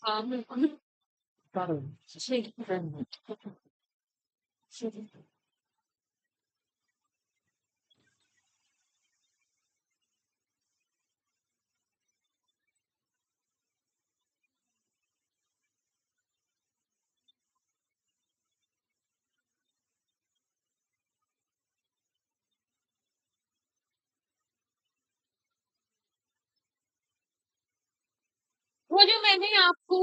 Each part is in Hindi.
हाँ बिल्कुल। ठीक है। वो जो मैंने आपको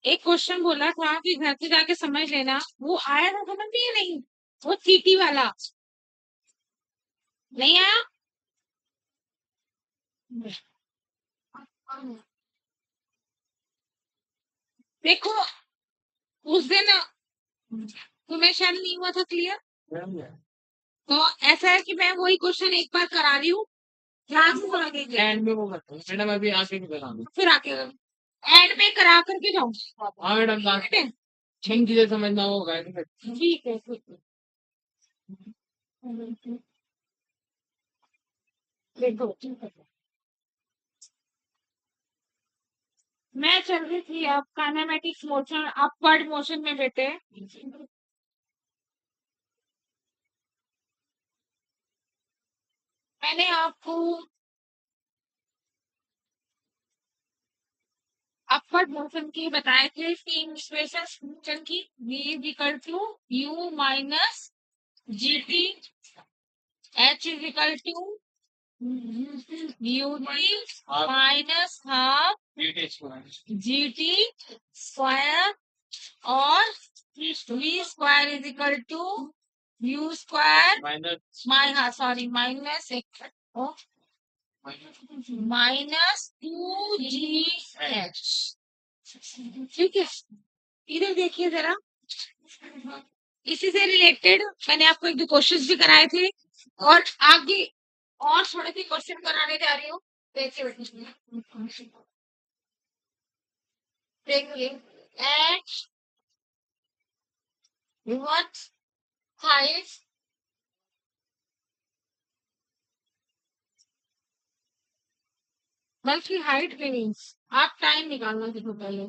एक क्वेश्चन बोला था कि घर पे जाके समझ लेना, वो आया था समझ में या नहीं? वो चीटी वाला नहीं आया? देखो उस दिन तुम्हें शायद नहीं हुआ था क्लियर। तो ऐसा है कि मैं वही क्वेश्चन एक बार करा रही हूँ, ध्यान से सुना कीजिए। एंड में वो करते हैं मैडम, अभी आके करा दो, फिर आके एंड में करा करके जाऊँ। हाँ मैडम, ठीक है, छह चीजें समझना होगा। ठीक है ठीक है। देखो मैं चल रही थी अब काइनेमेटिक्स मोशन अपवर्ड मोशन में बेटे। मैंने आपको अपवर्ड मोशन की बताए थे तीन इक्वेशंस मोशन की, v is equal to u minus G T, h is equal to u T minus half G T square, और v square is equal to u square minus, हाँ सॉरी माइनस एक माइनस टू जी एच। ठीक है, इधर देखिए जरा, इसी से रिलेटेड मैंने आपको एक दो क्वेश्चंस भी कराए थे, और आगे और थोड़े से क्वेश्चन कराने जा रही हूँ। देखिए देखिए एट व्हाट हाइट, बल्कि हाइट भी नहीं, आप टाइम निकालना देखो पहले,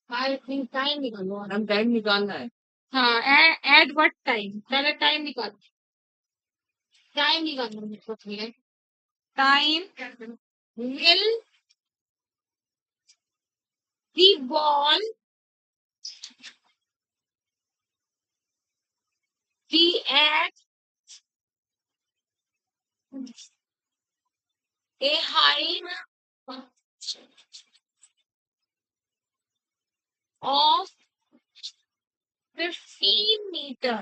हाइट नहीं टाइम निकालो, हम टाइम निकालना है। हाँ एट व्हाट टाइम, पहले टाइम निकालो, टाइम निकालना देखो पहले, time will the ball be at a height of 15 meter,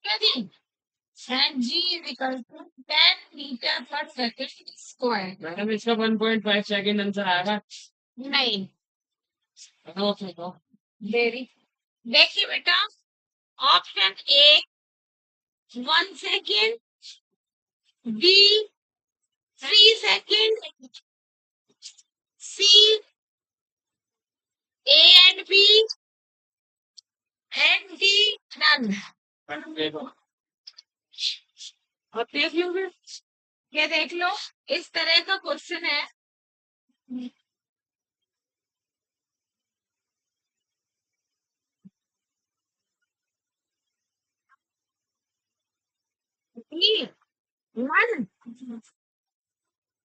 क्या जी, and g is equal to 10 meter per second square। Madam इसका 1.5 सेकंड आंसर आएगा नहीं? वेरी, देखिए बेटा, option A 1 second, B 3 second, C A and B and D none. और देख लो फिर, ये देख लो, इस तरह का क्वेश्चन है। वन,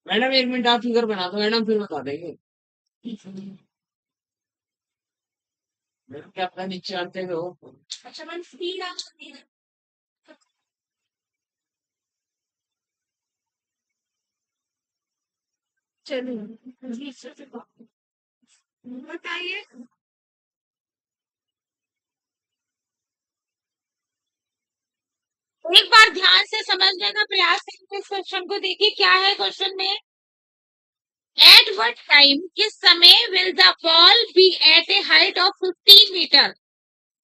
मैडम 1 मिनट आप फिगर बना दो मैडम, फिर बता देंगे। मैडम क्या अपना नीचे आते हो? अच्छा मैम स्पीड आप चलिए बताइए। एक बार ध्यान से समझने का प्रयास करिए इस क्वेश्चन को, देखिए क्या है क्वेश्चन में। एट व्हाट टाइम, किस समय will the ball be at a height of 15 metre,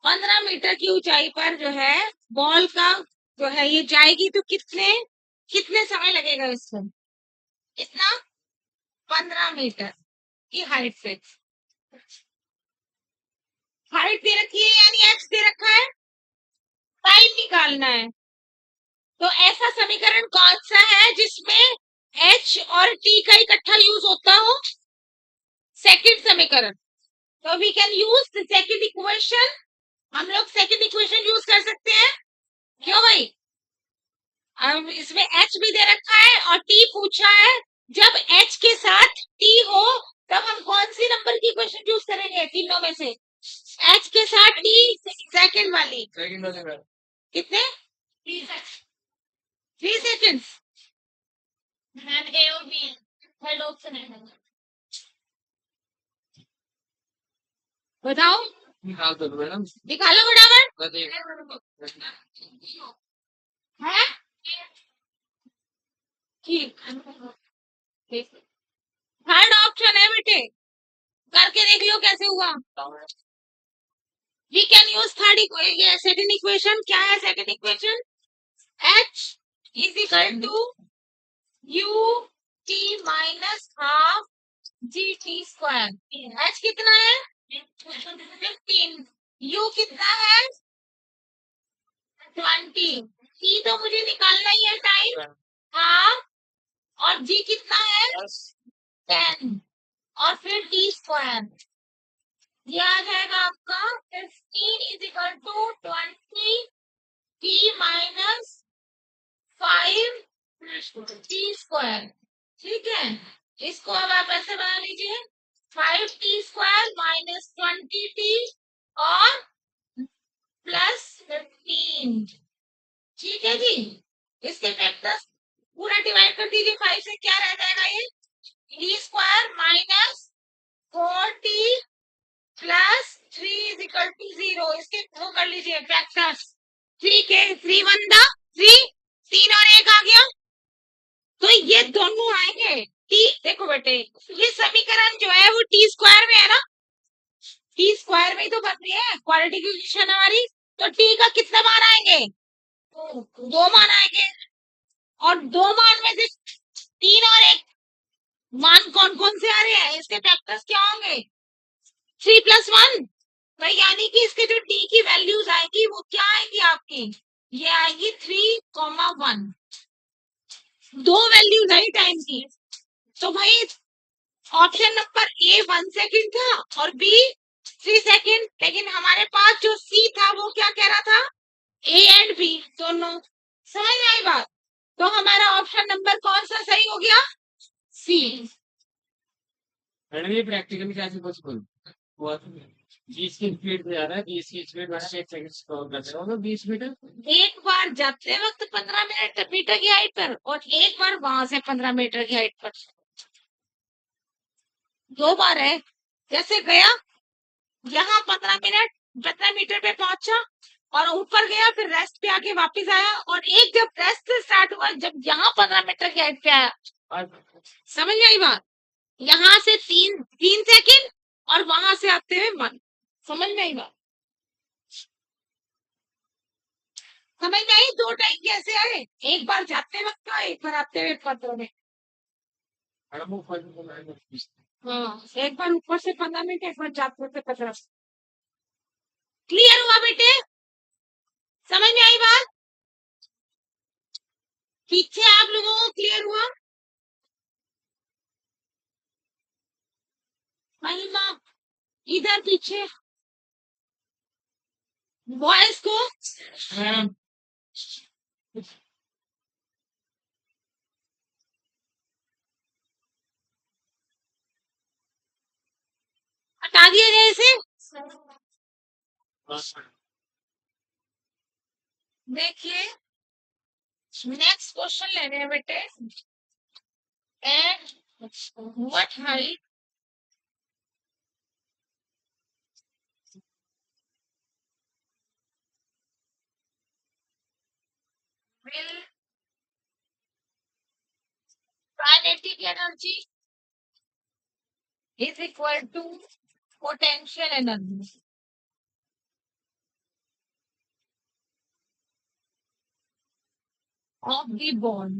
15 metre की ऊंचाई पर जो है बॉल का जो है ये जाएगी, तो कितने कितने समय लगेगा इसको, इतना 15 मीटर की हाइट से। हाइट दे रखी है यानी एच दे रखा है, टाइम निकालना है। तो ऐसा समीकरण कौन सा है जिसमें एच और टी का इकट्ठा यूज होता हो? समीकरण। तो we can use the second equation, हम लोग सेकंड इक्वेशन यूज कर सकते हैं। क्यों भाई? अब इसमें h भी दे रखा है और t पूछा है। जब h के साथ t हो तब हम कौन सी नंबर की इक्वेशन यूज करेंगे तीनों में से? h के साथ t, सेकंड वाली। कितने? 3 सेकंड्स। ए और बी थर्ड ऑप्शन है। बताओ। निकालो फटाफट। है ठीक। थर्ड ऑप्शन है बेटे, करके देख लो कैसे हुआ। We can use third second equation. क्या है second equation? h is equal to u t minus half G T square. h कितना है? 15। u कितना है? 20। t तो मुझे निकालना ही है टाइम। हाँ, और g कितना है? 10 और फिर टी स्क्वायर। ये आ जाएगा आपका 15 is equal to 20 T minus 5 T square. ठीक है, इसको अब आप ऐसे बना लीजिए 5 टी स्क्वायर माइनस 20 टी और प्लस 15। ठीक है जी, इसके फैक्टर्स पूरा डिवाइड कर दीजिए 5 से। क्या रह जाएगा? ये T square minus 4t plus 3 is equal to 0। इसके वो कर लीजिए फैक्टर्स। 3 के 3 वन दा 3, 3 और 1 आ गया तो ये दोनों आएंगे। टी देखो बेटे, ये समीकरण जो है वो टी स्क्वायर में है ना, टी स्क्वायर में ही तो बन रही है क्वाड्रेटिक इक्वेशन हमारी। तो टी का कितना मान आएंगे? 2 मान आएंगे। और 2 मान में से 3 और 1 मान कौन कौन से आ रहे हैं? इसके फैक्टर्स क्या होंगे? 3 प्लस 1। तो यानी कि इसके जो टी की वैल्यूज आएगी वो क्या आएगी आपकी? ये आएगी 3,1। 2 वैल्यूज आई टाइम की। तो भाई ऑप्शन नंबर ए 1 सेकंड था और बी 3 सेकंड, लेकिन हमारे पास जो सी था वो क्या कह रहा था? ए एंड बी दोनों। समझ में आई बात? तो हमारा ऑप्शन नंबर कौन सा सही हो गया? सी। मैडम ये प्रैक्टिकल कैसे पॉसिबल हुआ? 20 की स्पीड पे जा रहा है, 20 की स्पीड में 1 सेकंड स्क्रॉल कर रहा होगा 20 मीटर। एक बार जाते वक्त 15 मीटर की हाइट पर और एक बार वहां से 15 मीटर की हाइट पर। 2 बार है। जैसे गया यहाँ 15 मीटर पे पहुंचा और ऊपर गया, फिर रेस्ट पे आके वापस आया और एक जब रेस्ट स्टार्ट हुआ जब यहाँ 15 मीटर की हाइट पे आया। समझ में आई बात? यहाँ से 3 सेकंड और वहां से आते हुए 1। समझ में आई बात? समझ में आई? 2 टाइम कैसे आए? एक बार जाते वक्त का, एक बार आते हुए पत्र में। हाँ, एक बार ऊपर से 15 मिनट, एक बार जाते हुए 15। क्लियर हुआ बेटे? समझ में आई बात? पीछे आप लोगों को क्लियर हुआ? महिमा इधर पीछे बॉयज को हटा दिया जाए इसे। देखिए नेक्स्ट क्वेश्चन ले रहे हैं बेटे। At what height will kinetic energy is equal to potential energy of the ball।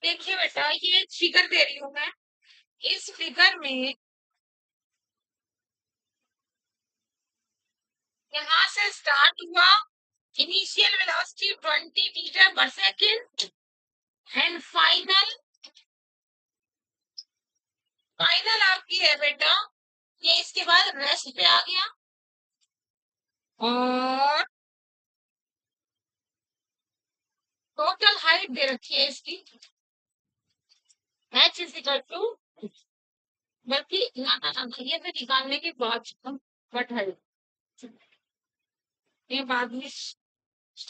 देखिए बेटा, ये एक फिगर दे रही हूँ मैं। इस फिगर में यहाँ से स्टार्ट हुआ, इनिशियल वेलोसिटी 20 मीटर पर सेकेंड एंड फाइनल आपकी है बेटा ये इसके बाद रेस्ट पे आ गया और टोटल हाइट दे रखी है इसकी h इज इक्वल टू, बल्कि ये तो निकालने के बाद बट हाइट ये बाद में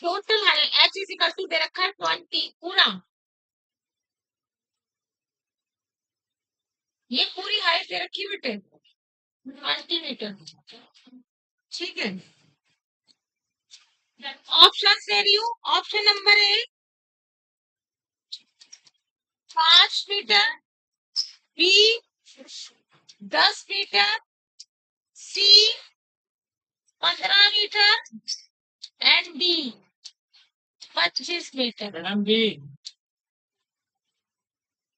total height h is equal to दे रखा है 20 पूरा, ये पूरी हाइट दे रखी है बेटे 20 मीटर। ठीक है, ऑप्शन दे रही हूँ। Option number A 5 metre, B 10 metre, C 15 metre and D 25 metre.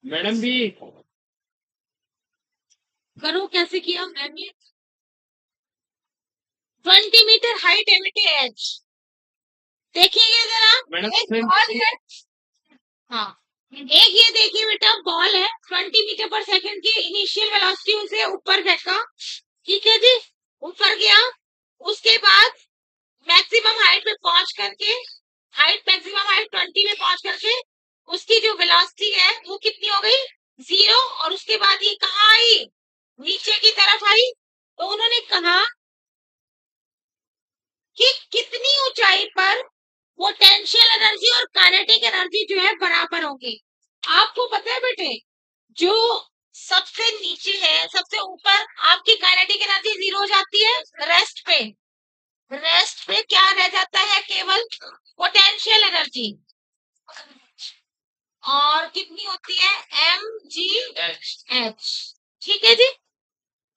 Madam B करो कैसे किया मैंने 20 मीटर हाइट है बेटे एच, देखिए जरा एक बॉल है, हाँ एक ये देखिए बेटा बॉल है 20 मीटर पर सेकंड की इनिशियल वेलोसिटी उसे ऊपर फेंका, ठीक है जी, ऊपर गया, उसके बाद मैक्सिमम हाइट पे पहुंच करके मैक्सिमम हाइट 20 में पहुंच करके उसकी जो वेलोसिटी है वो कितनी हो गई 0, और उसके बाद ये कहाँ आई नीचे की तरफ आई, तो उन्होंने कहा कि कितनी ऊंचाई पर पोटेंशियल एनर्जी और काइनेटिक एनर्जी जो है बराबर होंगी। आपको पता है बेटे जो सबसे नीचे है सबसे ऊपर आपकी काइनेटिक एनर्जी 0 हो जाती है, रेस्ट पे क्या रह जाता है केवल पोटेंशियल एनर्जी, और कितनी होती है mgh। ठीक है जी,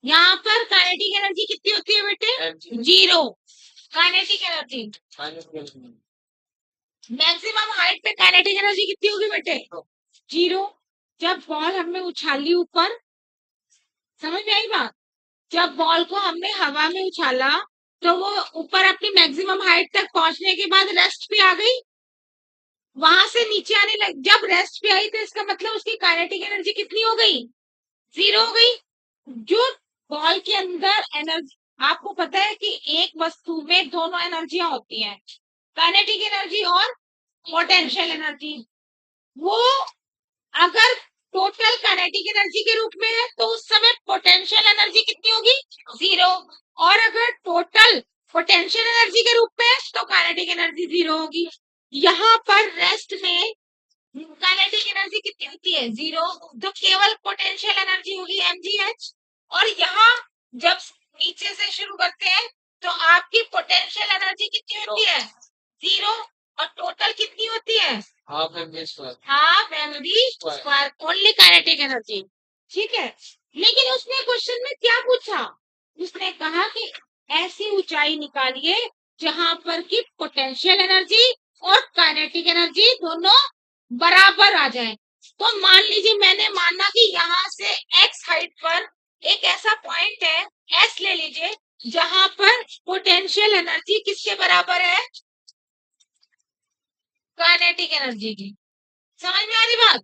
यहाँ पर काइनेटिक एनर्जी कितनी होती है बेटे 0, काइनेटिक एनर्जी मैक्सिमम हाइट पे काइनेटिक एनर्जी कितनी होगी बेटे 0। जब बॉल हमने उछाली ऊपर, समझ में आई बात, जब बॉल को हमने हवा में उछाला तो वो ऊपर अपनी मैक्सिमम हाइट तक पहुंचने के बाद रेस्ट पे आ गई, वहां से नीचे आने लग, जब रेस्ट पे आई तो इसका मतलब उसकी काइनेटिक एनर्जी कितनी हो गई 0 हो गई। जो बॉल के अंदर एनर्जी, आपको पता है कि एक वस्तु में दोनों एनर्जियां होती हैं, काइनेटिक एनर्जी और पोटेंशियल एनर्जी, वो अगर टोटल काइनेटिक एनर्जी के रूप में है तो उस समय पोटेंशियल एनर्जी कितनी होगी 0, और अगर टोटल पोटेंशियल एनर्जी के रूप में है तो काइनेटिक एनर्जी 0 होगी। यहाँ पर रेस्ट में काइनेटिक एनर्जी कितनी होती है 0, तो केवल पोटेंशियल एनर्जी होगी mgh, और यहाँ जब नीचे से शुरू करते हैं तो आपकी पोटेंशियल एनर्जी कितनी होती है 0, और टोटल कितनी होती है half M V square only kinetic energy. ठीक है, लेकिन उसने क्वेश्चन में क्या पूछा, उसने कहा कि ऐसी ऊंचाई निकालिए जहां पर की पोटेंशियल एनर्जी और काइनेटिक एनर्जी दोनों बराबर आ जाए। तो मान लीजिए मैंने माना कि यहाँ से x हाइट पर एक ऐसा पॉइंट है s ले लीजिए जहां पर पोटेंशियल एनर्जी किसके बराबर है काइनेटिक एनर्जी की। समझ में आ रही बात,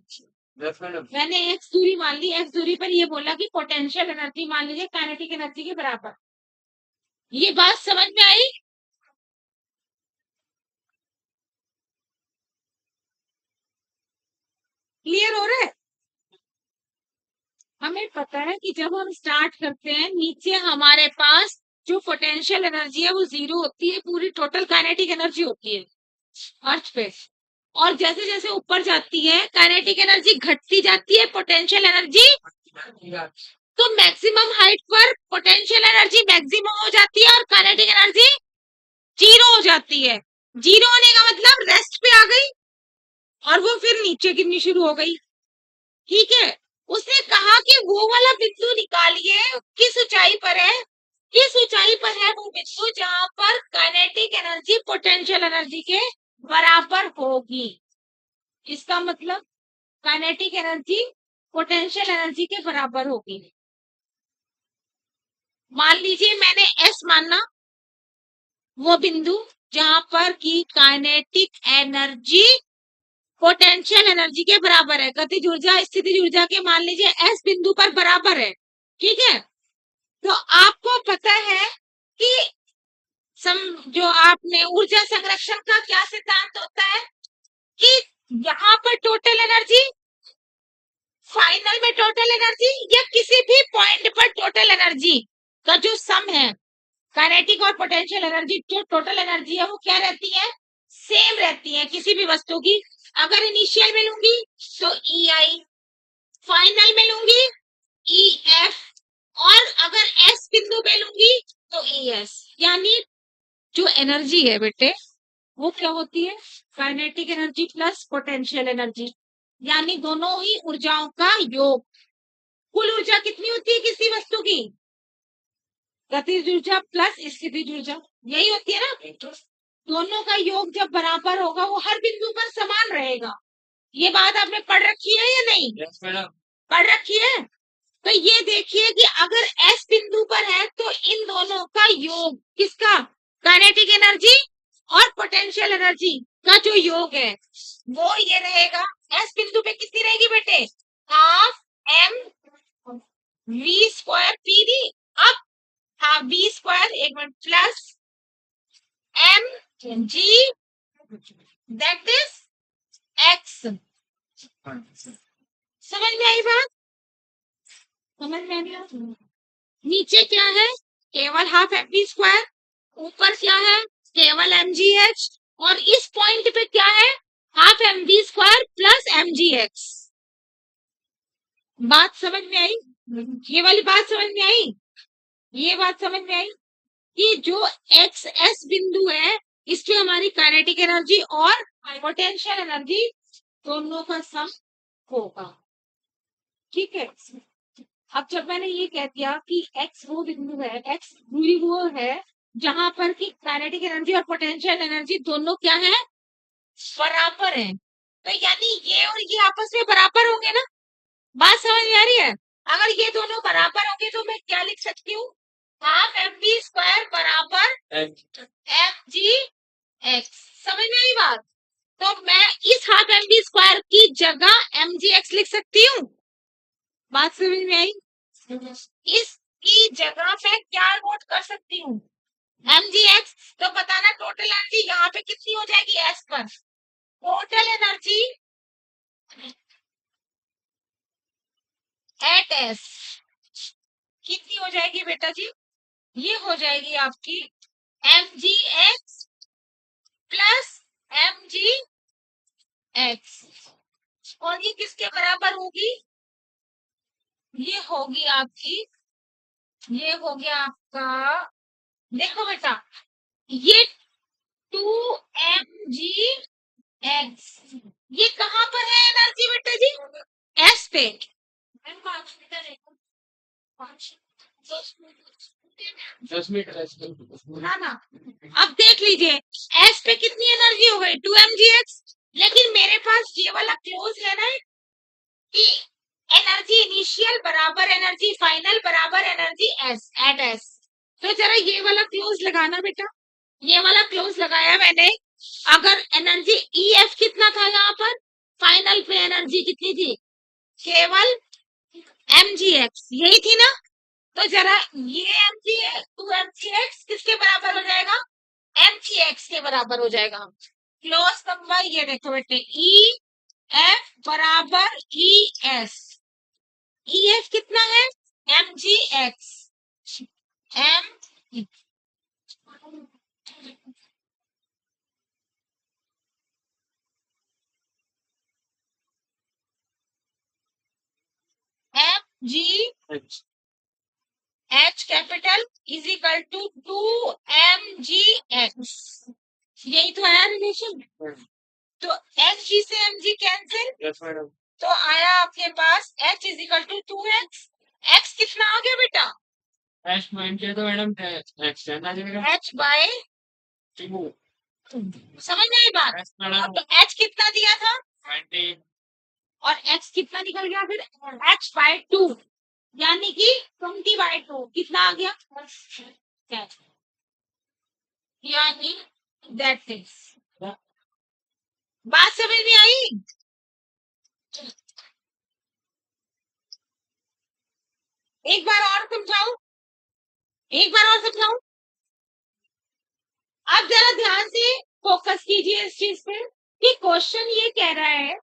मैंने एक्स दूरी मान ली, एक्स दूरी पर ये बोला कि पोटेंशियल एनर्जी मान लीजिए काइनेटिक एनर्जी के बराबर, ये बात समझ में आई। क्लियर हो रहा है, हमें पता है कि जब हम स्टार्ट करते हैं नीचे हमारे पास जो पोटेंशियल एनर्जी है वो 0 होती है, पूरी टोटल काइनेटिक एनर्जी होती है अर्थ पे, और जैसे जैसे ऊपर जाती है काइनेटिक एनर्जी घटती जाती है, पोटेंशियल एनर्जी, तो मैक्सिमम हाइट पर पोटेंशियल एनर्जी मैक्सिमम हो जाती है और काइनेटिक एनर्जी 0 हो जाती है। 0 होने का मतलब रेस्ट पे आ गई और वो फिर नीचे गिरनी शुरू हो गई। ठीक है, उसने कहा कि वो वाला बिंदु निकालिए किस ऊंचाई पर है, किस ऊंचाई पर है वो बिंदु जहां पर काइनेटिक एनर्जी पोटेंशियल एनर्जी के बराबर होगी। इसका मतलब काइनेटिक एनर्जी पोटेंशियल एनर्जी के बराबर होगी। मान लीजिए मैंने S माना, वो बिंदु जहां पर की काइनेटिक एनर्जी पोटेंशियल एनर्जी के बराबर है। गतिज ऊर्जा स्थितिज ऊर्जा के मान लीजिए एस बिंदु पर बराबर है, ठीक है। तो आपको पता है कि जो आपने ऊर्जा संरक्षण का क्या सिद्धांत होता है कि यहाँ पर टोटल एनर्जी, फाइनल में टोटल एनर्जी या किसी भी पॉइंट पर टोटल एनर्जी का जो सम है, काइनेटिक और पोटेंशियल एनर्जी, जो टोटल एनर्जी है वो क्या रहती है, सेम रहती है किसी भी वस्तु की। अगर इनिशियल में लूंगी तो ई आई, फाइनल में लूंगी ई एफ, और अगर एस बिंदु पे लूंगी तो ई एस। यानी जो एनर्जी है बेटे वो क्या होती है, kinetic energy plus potential energy, यानी दोनों ही ऊर्जाओं का योग। कुल ऊर्जा कितनी होती है किसी वस्तु की, गतिज ऊर्जा प्लस स्थितिज ऊर्जा, यही होती है ना। दोनों का योग जब बराबर होगा वो हर बिंदु पर समान रहेगा। ये बात आपने पढ़ रखी है या नहीं? yes, पढ़ रखी है। तो ये देखिए कि अगर एस बिंदु पर है तो इन दोनों का योग, किसका, काइनेटिक एनर्जी और पोटेंशियल एनर्जी का जो योग है वो ये रहेगा। एस बिंदु पे कितनी रहेगी बेटे, half M V square P D, अब हाफ वी स्क्वायर एक minute plus M G that is X. समझ में आई बात, समझ में आई? नीचे क्या है, केवल हाफ एम वी स्क्वायर, ऊपर क्या है, केवल एम जी एच, और इस पॉइंट पे क्या है, half M V square plus M G X. बात समझ में आई, ये वाली बात समझ में आई, ये बात समझ में आई कि जो एक्स एस बिंदु है इस पे हमारी काइनेटिक एनर्जी और पोटेंशियल एनर्जी दोनों का सम होगा, ठीक है। अब जब मैंने ये कह दिया कि एक्स वो बिंदु है, एक्स दूरी वो है जहां पर की काइनेटिक एनर्जी और पोटेंशियल एनर्जी दोनों क्या है, बराबर है, तो यानी ये और ये आपस में बराबर होंगे ना। बात समझ में आ रही है? अगर ये दोनों बराबर होंगे तो मैं क्या लिख सकती हूँ, हाफ एम बी स्क्वायर बराबर एम जी एक्स। समझ में आई बात? तो मैं इस हाफ एम बी स्क्वायर की जगह एम जी एक्स लिख सकती हूँ। बात समझ में आई? इसकी जगह पे क्या नोट कर सकती हूँ, एम जी एक्स। तो बताना टोटल एनर्जी यहाँ पे कितनी हो जाएगी एस पर, टोटल एनर्जी एट एस कितनी हो जाएगी बेटा जी, ये हो जाएगी आपकी M G X plus M G X, और ये किसके बराबर होगी, ये होगी आपकी, ये हो गया आपका, देखो बेटा ये टू एम जी एक्स, ये कहाँ पर है एनर्जी बेटा जी, एस पे। ना ना, अब देख लीजिए एस पे कितनी एनर्जी हो गई, टू एम जी एक्स, लेकिन मेरे पास ये वाला क्लोज है ना कि एनर्जी इनिशियल बराबर एनर्जी फाइनल बराबर एनर्जी एस एट एस। तो जरा ये वाला क्लोज लगाना बेटा, ये वाला क्लोज लगाया मैंने। अगर एनर्जी ई एफ कितना था यहाँ पर, फाइनल पे एनर्जी कितनी थी, केवल एम जी एक्स, यही थी ना। तो जरा ये M G two M G X किसके बराबर हो जाएगा, एम जी एक्स के बराबर हो जाएगा। क्लोज नंबर ये देखो बेटे, ई एफ बराबर ई एस, ई एफ कितना है, M G X, M M G H capital is equal to two M G X, यही तो आया रिलेशन। तो एच जी से एम जी कैंसिल, yes, तो आया आपके पास H is equal to two X, X कितना आ गया बेटा, एच तो मैडम एच बाय टू, समझ में आई बात। तो एच कितना दिया था 20, और एक्स कितना निकल गया फिर, एच बाय टू, यानी कि 20/2 कितना आ गया, यानी दैट थिंग्स। बात समझ में आई? एक बार और समझाऊं? एक बार और समझाऊं? आप जरा ध्यान से फोकस कीजिए इस चीज पे कि क्वेश्चन ये कह रहा है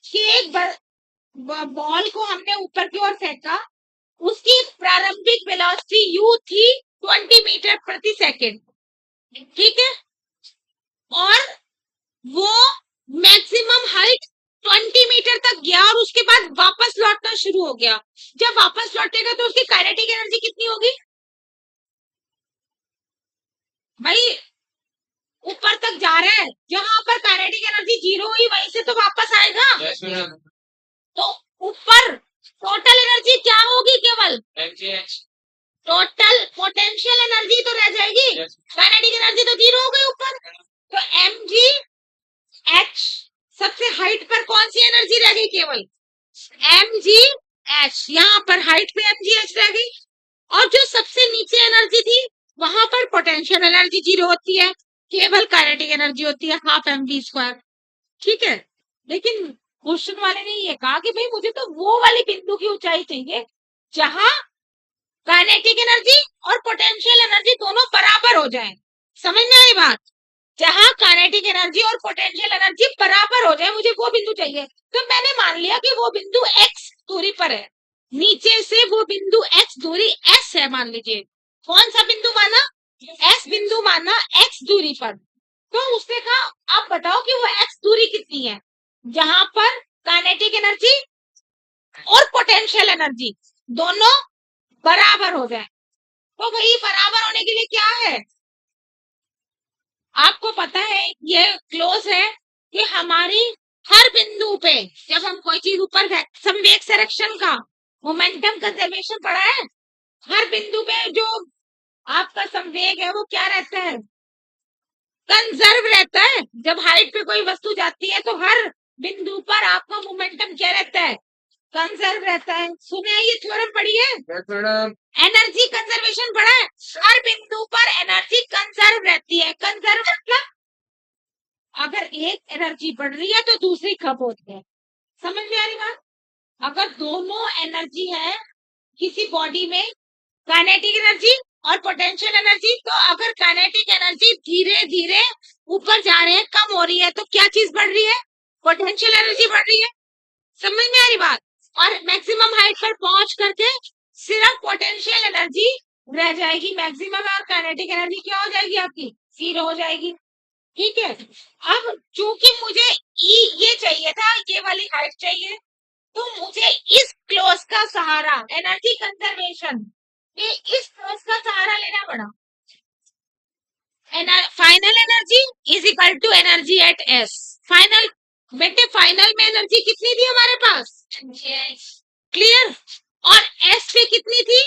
कि एक बॉल को हमने ऊपर की ओर फेंका, उसकी प्रारंभिक वेलोसिटी u थी 20 मीटर प्रति सेकंड, ठीक है, और वो मैक्सिमम हाइट 20 मीटर तक गया और उसके बाद वापस लौटना शुरू हो गया। जब वापस लौटेगा तो उसकी काइनेटिक एनर्जी कितनी होगी भाई? ऊपर तक जा रहा है, जहां पर काइनेटिक एनर्जी जीरो हुई वहीं से तो वापस आएगा। yes, तो ऊपर टोटल एनर्जी क्या होगी? केवल टोटल पोटेंशियल एनर्जी तो रह जाएगी, काइनेटिक एनर्जी तो जीरो हो गई ऊपर। तो mg h सबसे हाइट पर कौन सी एनर्जी रह गई? केवल mg h, यहाँ पर हाइट पे mg h रह गई। और जो सबसे नीचे एनर्जी थी वहां पर पोटेंशियल एनर्जी जीरो होती है, केवल काइनेटिक एनर्जी होती है हाफ mv²। ठीक है, लेकिन क्वेश्चन वाले ने ये कहा कि भाई मुझे तो वो वाली बिंदु की ऊंचाई चाहिए जहां काइनेटिक एनर्जी और पोटेंशियल एनर्जी दोनों बराबर हो जाए। समझ में आई बात? जहां काइनेटिक एनर्जी और पोटेंशियल एनर्जी बराबर हो जाए, मुझे वो बिंदु चाहिए। तो मैंने मान लिया कि वो बिंदु x दूरी पर है, नीचे से वो बिंदु x दूरी s है मान लीजिए। कौन सा बिंदु माना? s बिंदु माना x दूरी पर। तो उसने कहा आप बताओ कि वो x दूरी कितनी है जहां पर काइनेटिक एनर्जी और पोटेंशियल एनर्जी दोनों बराबर हो जाए। तो भाई बराबर होने के लिए क्या है? आपको पता है ये क्लोज है कि हमारी हर बिंदु पे जब हम कोई चीज ऊपर संवेग संरक्षण का मोमेंटम कंजर्वेशन पढ़ा है, हर बिंदु पे जो आपका संवेग है वो क्या रहता है? कंजर्व रहता है। जब हाइट पे कोई वस्तु जाती है तो हर बिंदु पर आपका मोमेंटम क्या रहता है? कंजर्व रहता है। सुने ये थ्योरम पढ़ी है? एनर्जी कंजर्वेशन पढ़ा है? हर बिंदु पर एनर्जी कंजर्व रहती है। कंजर्व मतलब अगर एक एनर्जी बढ़ रही है तो दूसरी खप होती है। समझ में आ रही बात? अगर दोनों एनर्जी है किसी बॉडी में, काइनेटिक एनर्जी और पोटेंशियल एनर्जी, तो अगर काइनेटिक एनर्जी धीरे धीरे ऊपर जा रहे हैं, कम हो रही है, तो क्या चीज बढ़ रही है? पोटेंशियल एनर्जी बढ़ रही है। समझ में आ रही बात? और मैक्सिमम हाइट पर पहुंच करके सिर्फ पोटेंशियल एनर्जी रह जाएगी, मैक्सिमम, और काइनेटिक एनर्जी क्या हो जाएगी? आपकी जीरो हो जाएगी। ठीक है, अब चूंकि मुझे ये चाहिए था, ये वाली हाइट चाहिए, तो मुझे इस क्लॉज का सहारा, एनर्जी कंजर्वेशन, ये इस क्लॉज का सहारा लेना पड़ा। Final energy is equal to energy at S. Final, बेटे फाइनल में एनर्जी कितनी थी हमारे पास? क्लियर? और एस पे कितनी थी?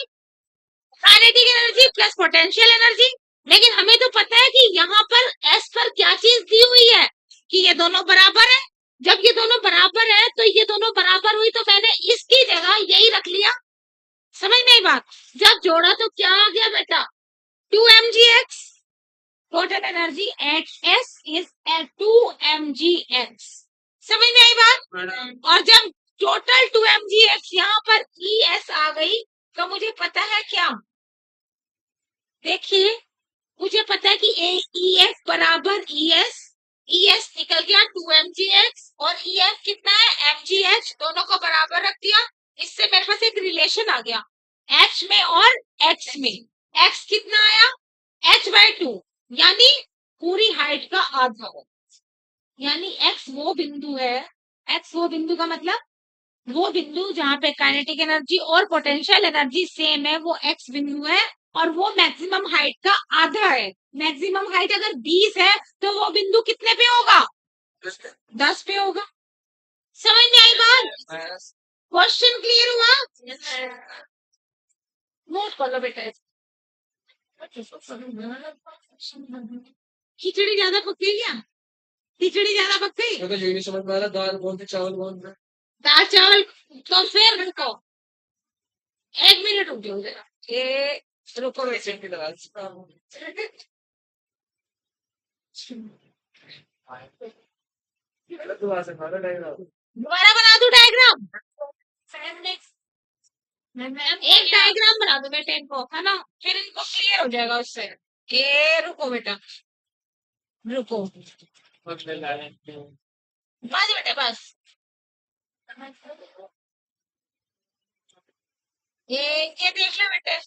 Kinetic energy plus potential energy. लेकिन हमें तो पता है कि यहाँ पर एस पर क्या चीज दी हुई है कि ये दोनों बराबर है। जब ये दोनों बराबर है तो ये दोनों बराबर हुई, तो मैंने इसकी जगह यही रख लिया। समझ में आई बात? जब जोड़ा तो क्या आ गया बेटा? 2mgx। Total energy at S is 2mgx। समझ में आई बात? और जब टोटल 2mgx यहाँ पर es आ गई तो मुझे पता है क्या? देखिए, मुझे पता है कि ef बराबर es निकल गया 2mgx, और ef कितना है? mgh, दोनों को बराबर रख दिया। इससे मेरे पास एक रिलेशन आ गया h में और x में। x कितना आया? h/2, यानी पूरी हाइट का आधा हो। यानी x वो बिंदु है, x वो बिंदु का मतलब वो बिंदु जहां पे काइनेटिक एनर्जी और पोटेंशियल एनर्जी सेम है, वो x बिंदु है, और वो मैक्सिमम हाइट का आधा है। मैक्सिमम हाइट अगर 20 है तो वो बिंदु कितने पे होगा? 10 पे होगा। समझ में आई बात? क्वेश्चन क्लियर हुआ? नोट कर लो बेटा। खिचड़ी ज्यादा पक गई क्या? खिचड़ी ज्यादा पक गई? तो ये नहीं समझ में आ रहा दाल कौन सी चावल कौन सा? दाल चावल। तो फिर रुको, 1 मिनट रुक जाओ जरा। ये रुको, वैसे दोबारा बना दूं डायग्राम? एक डायग्राम बना दो बेटे इनको, है ना, फिर इनको क्लियर हो जाएगा उससे। ये रुको बेटा, रुको, बस बेटे बस। ये देख लो बेटे,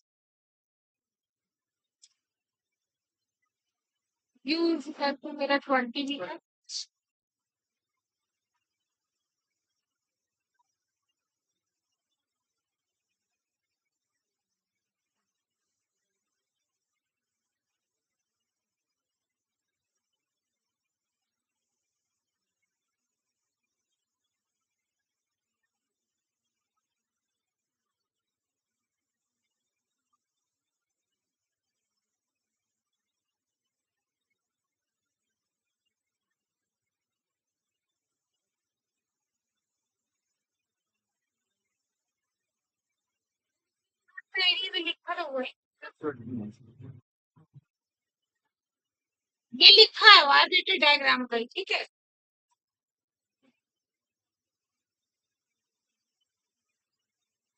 यूज करके मेरा 20 भी है। ये भी लिखा तो हुआ है, ये लिखा है वहां बेटे डायग्राम का, ठीक है।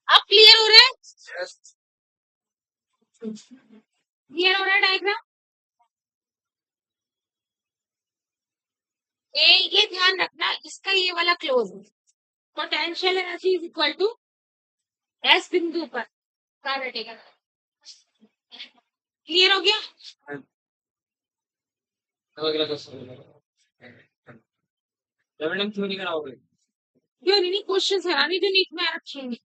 अब क्लियर हो रहा है? क्लियर हो रहा है डायग्राम? ये ध्यान रखना, इसका ये वाला क्लोज है, potential energy is equal to S बिंदु पर क्या बैठेगा। क्लियर हो गया? क्यों नहीं, क्वेश्चन हरानी तो नीट में रखेंगे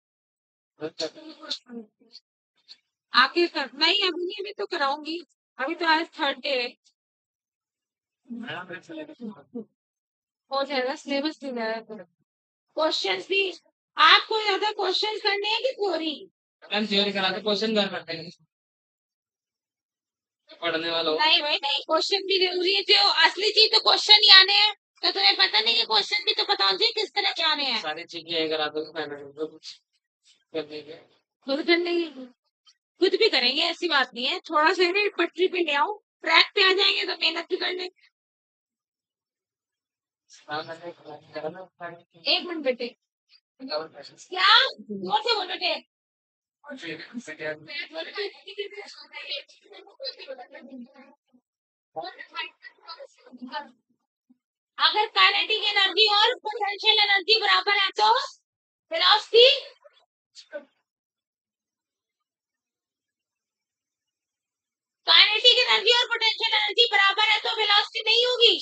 आगे कर, नहीं अभी नहीं, अभी तो कराऊंगी, अभी तो आज थर्ड डे हो जाएगा, सिलेबस नहीं जाएगा। क्वेश्चंस भी आपको ज्यादा क्वेश्चंस करने हैं कि थ्योरी? मैम थ्योरी कराते, क्वेश्चन कर करते हैं पढ़ने वालों। नहीं भाई नहीं, क्वेश्चन भी जरूरी है, जो असली चीज तो क्वेश्चन ही आने हैं, तो तुम्हें पता नहीं कि क्वेश्चन भी तो पता होना चाहिए किस तरह के आने हैं। सारी चीजें करा दो कर देंगे, खुद कर लेंगे, खुद भी करेंगे, ऐसी बात नहीं है, थोड़ा सा ना पटरी पे ले आओ, ट्रैक पे आ जाएंगे तो मेहनत भी कर लेंगे। एक मिनट बेटे, क्या जोर से बोलो बेटे। अगर काइनेटिक एनर्जी और पोटेंशियल एनर्जी बराबर है तो वेलोसिटी, काइनेटिक एनर्जी और पोटेंशियल एनर्जी बराबर है तो वेलोसिटी नहीं होगी।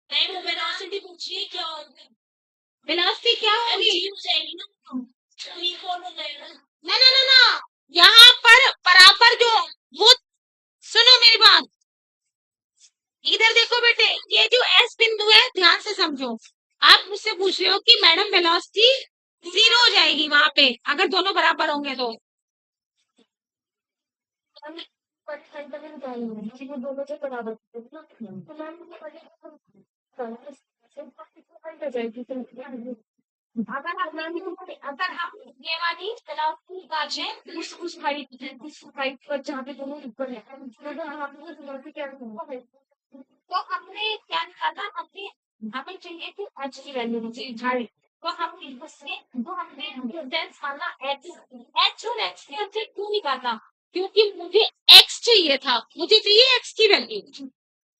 नहीं, वो वेलोसिटी पूछिए क्या होगी, वेलोसिटी क्या होगी ना ना ना ना, यहाँ पर बराबर जो, वो सुनो मेरी बात, इधर देखो बेटे, ये जो एस बिंदु है ध्यान से समझो, आप मुझसे पूछ रहे हो कि मैडम वेलोसिटी जीरो हो जाएगी वहां पे अगर दोनों बराबर होंगे तो, दोनों से बराबर अगर हम ये वाली वेलोसिटी निकालें उस हाइट पर जहाँ पे दोनों ऊपर है, तो हमने क्या निकाला, हमने, हमें चाहिए थी एच की वैल्यू मुझे झाड़ी, तो हम उससे तो हमने डिस्टेंस माना एच, एच और एक्स के हमसे क्यों निकाला, क्योंकि मुझे एक्स चाहिए था, मुझे चाहिए एक्स की वैल्यू,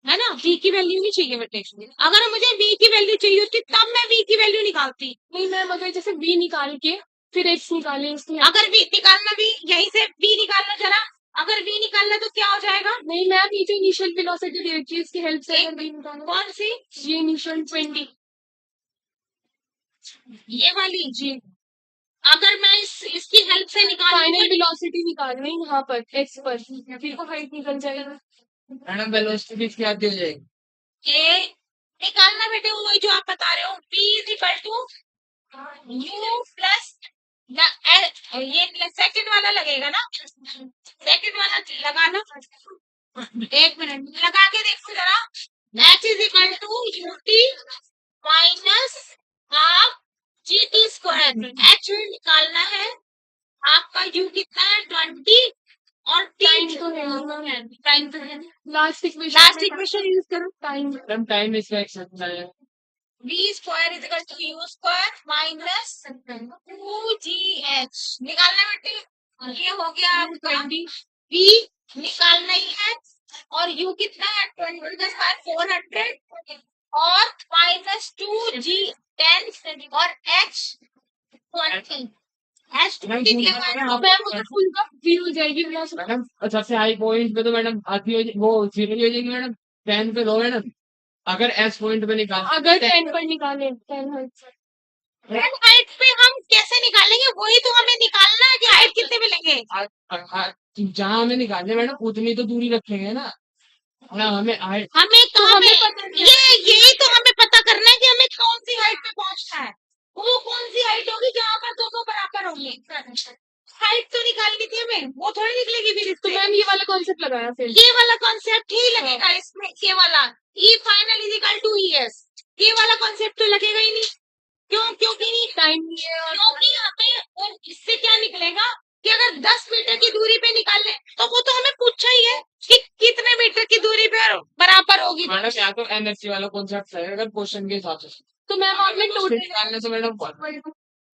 है ना, v की वैल्यू नहीं चाहिए बेटे, अगर मुझे v की वैल्यू चाहिए होती तब मैं v की वैल्यू निकालती। नहीं मैम, अगर जैसे v निकाल के फिर x निकाले, अगर v निकालना, भी यहीं से v निकालना जरा, अगर v निकालना तो क्या हो जाएगा। नहीं मैम, ये जो इनिशियल वेलोसिटी दे रखी है इसकी हेल्प से v निकालना। कौन सी? ये इनिशियल 20, ये वाली जी, अगर मैं इसकी हेल्प से निकाल, फाइनल वेलोसिटी निकालनी है यहाँ पर x पर, फिर वो हाइट निकल जाएगा। मैडम वेलोसिटी किसकी आती हो जाएगी, ये निकालना बेटे, वही जो आप बता रहे हो, v is equal to u plus ये सेकंड वाला लगेगा ना, सेकंड वाला लगाना, एक मिनट लगा के देखो जरा, h is equal to ut minus half gt square, h निकालना है, आपका u कितना है 20, और टाइम तो है नहीं मैम, टाइम तो है। लास्ट लास्ट इक्वेशन यूज करो। टाइम मैडम टाइम इसका एक्सेप्ट है v square is equal to u square minus 2gh निकालना बेटे। ये हो गया आपका v निकालना ही है। और u कितना है 20 का स्क्वायर 400 और माइनस 2g 10 और h 20 h 20 दिया हुआ है। तो मैम वो तो फुल का भी हो जाएगी क्लास। मैडम सबसे हाई पॉइंट पे तो मैडम आधी हो वो 0 हो जाएगी मैडम 10 पे लो मैडम अगर एस पॉइंट पे निकाल अगर 10 पर निकाले 10 हर्ट्ज हाइट पे हम कैसे निकालेंगे वही तो हमें निकालना है कि हाइट कितने मिलेंगे। जहाँ हमें निकालने मैडम उतनी तो दूरी रखेंगे ना हमें हाइट हमें तो कहाँ हमें पे पता नहीं यही तो हमें पता करना है कि हमें कौन सी हाइट पे पहुंचना है। वो कौन सी हाइट होगी जहाँ पर दोनों बराबर होंगे। हाइट तो निकालनी थी हमें वो थोड़ी निकलेगी फिर तो इससे। मैम ये वाला कॉन्सेप्ट लगाया फिर ये वाला कॉन्सेप्ट ही लगेगा इसमें। ये वाला E final is equal to ES ये वाला कॉन्सेप्ट तो लगेगा ही नहीं। क्यों क्योंकि टाइम नहीं है और क्योंकि हमें और इससे क्या निकलेगा कि अगर 10 मीटर की दूरी पे निकाल ले तो वो तो हमें पूछा ही है कि कितने मीटर की दूरी पे बराबर होगी। मैडम यहाँ तो एनर्जी वाला कॉन्सेप्ट है अगर क्वेश्चन के हिसाब से तो मैम आपने टोटल निकालने से मैडम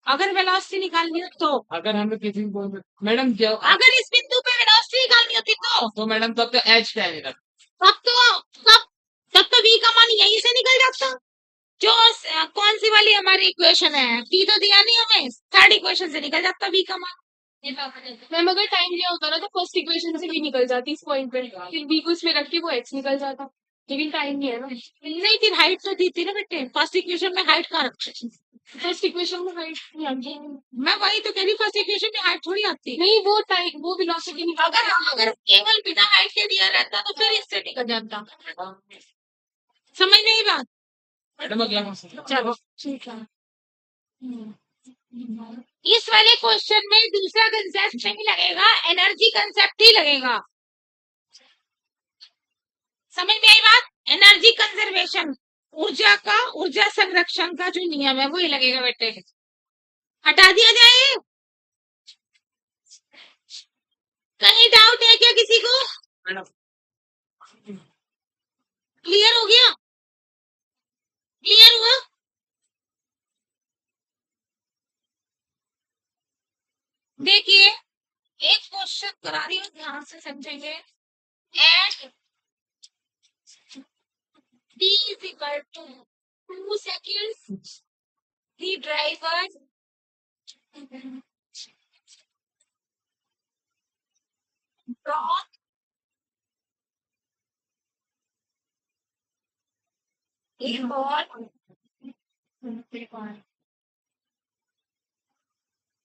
अगर वेलोसिटी निकालनी हो तो अगर हमें किसी point मैडम क्या अगर इस बिंदु पे वेलोसिटी निकालनी होती तो मैडम तब तो एच टेन इधर तब तो तब तब तो v का मान यहीं से निकल जाता। जो कौन सी वाली हमारी इक्वेशन है p तो दिया नहीं हमें थर्ड इक्वेशन से निकल जाता v का मान। मैम अगर टाइम दिया होता ना तो फर्स्ट इक्वेशन से भी निकल जाती इस पॉइंट पे फिर बी को इसमें रख के वो एक्स निकल जाता लेकिन टाइम नहीं है ना। नहीं फिर हाइट तो दी थी ना बेटे फर्स्ट इक्वेशन में हाइट कहाँ रखी। फर्स्ट इक्वेशन में हाइट नहीं आती मैं वही तो कह रही फर्स्ट इक्वेशन में हाइट थोड़ी आती। नहीं वो टाइम वो वेलोसिटी निकाल अगर केवल बिना हाइट के दिया रहता तो फिर इससे निकल जाता। समझ नहीं बात। मैडम अगला क्वेश्चन चलो ठीक है। इस वाले क्वेश्चन में दूसरा कंसेप्ट नहीं लगेगा एनर्जी कंसेप्ट ही लगेगा। समझ में आई बात। एनर्जी कंजर्वेशन ऊर्जा संरक्षण का जो नियम है वही लगेगा बेटे। हटा दिया जाए। कहीं डाउट है क्या किसी को। मैडम क्लियर हो गया। क्लियर हुआ। देखिए एक क्वेश्चन करा रही हूँ ध्यान से समझेंगे। At t is equal to 2 seconds the driver drop a ball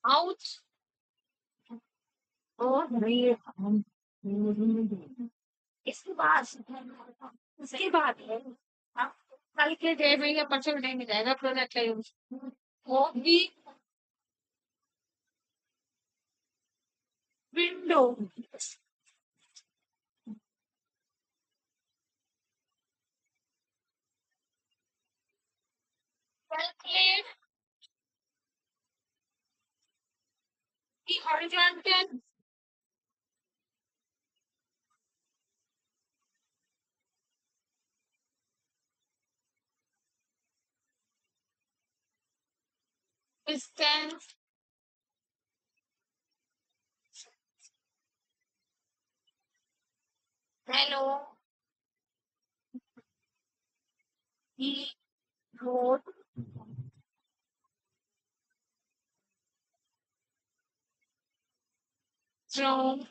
out और इसके बाद है अब कल के डे में या परसों डे में जाएगा project of the window calculate the horizontal distance hello the road from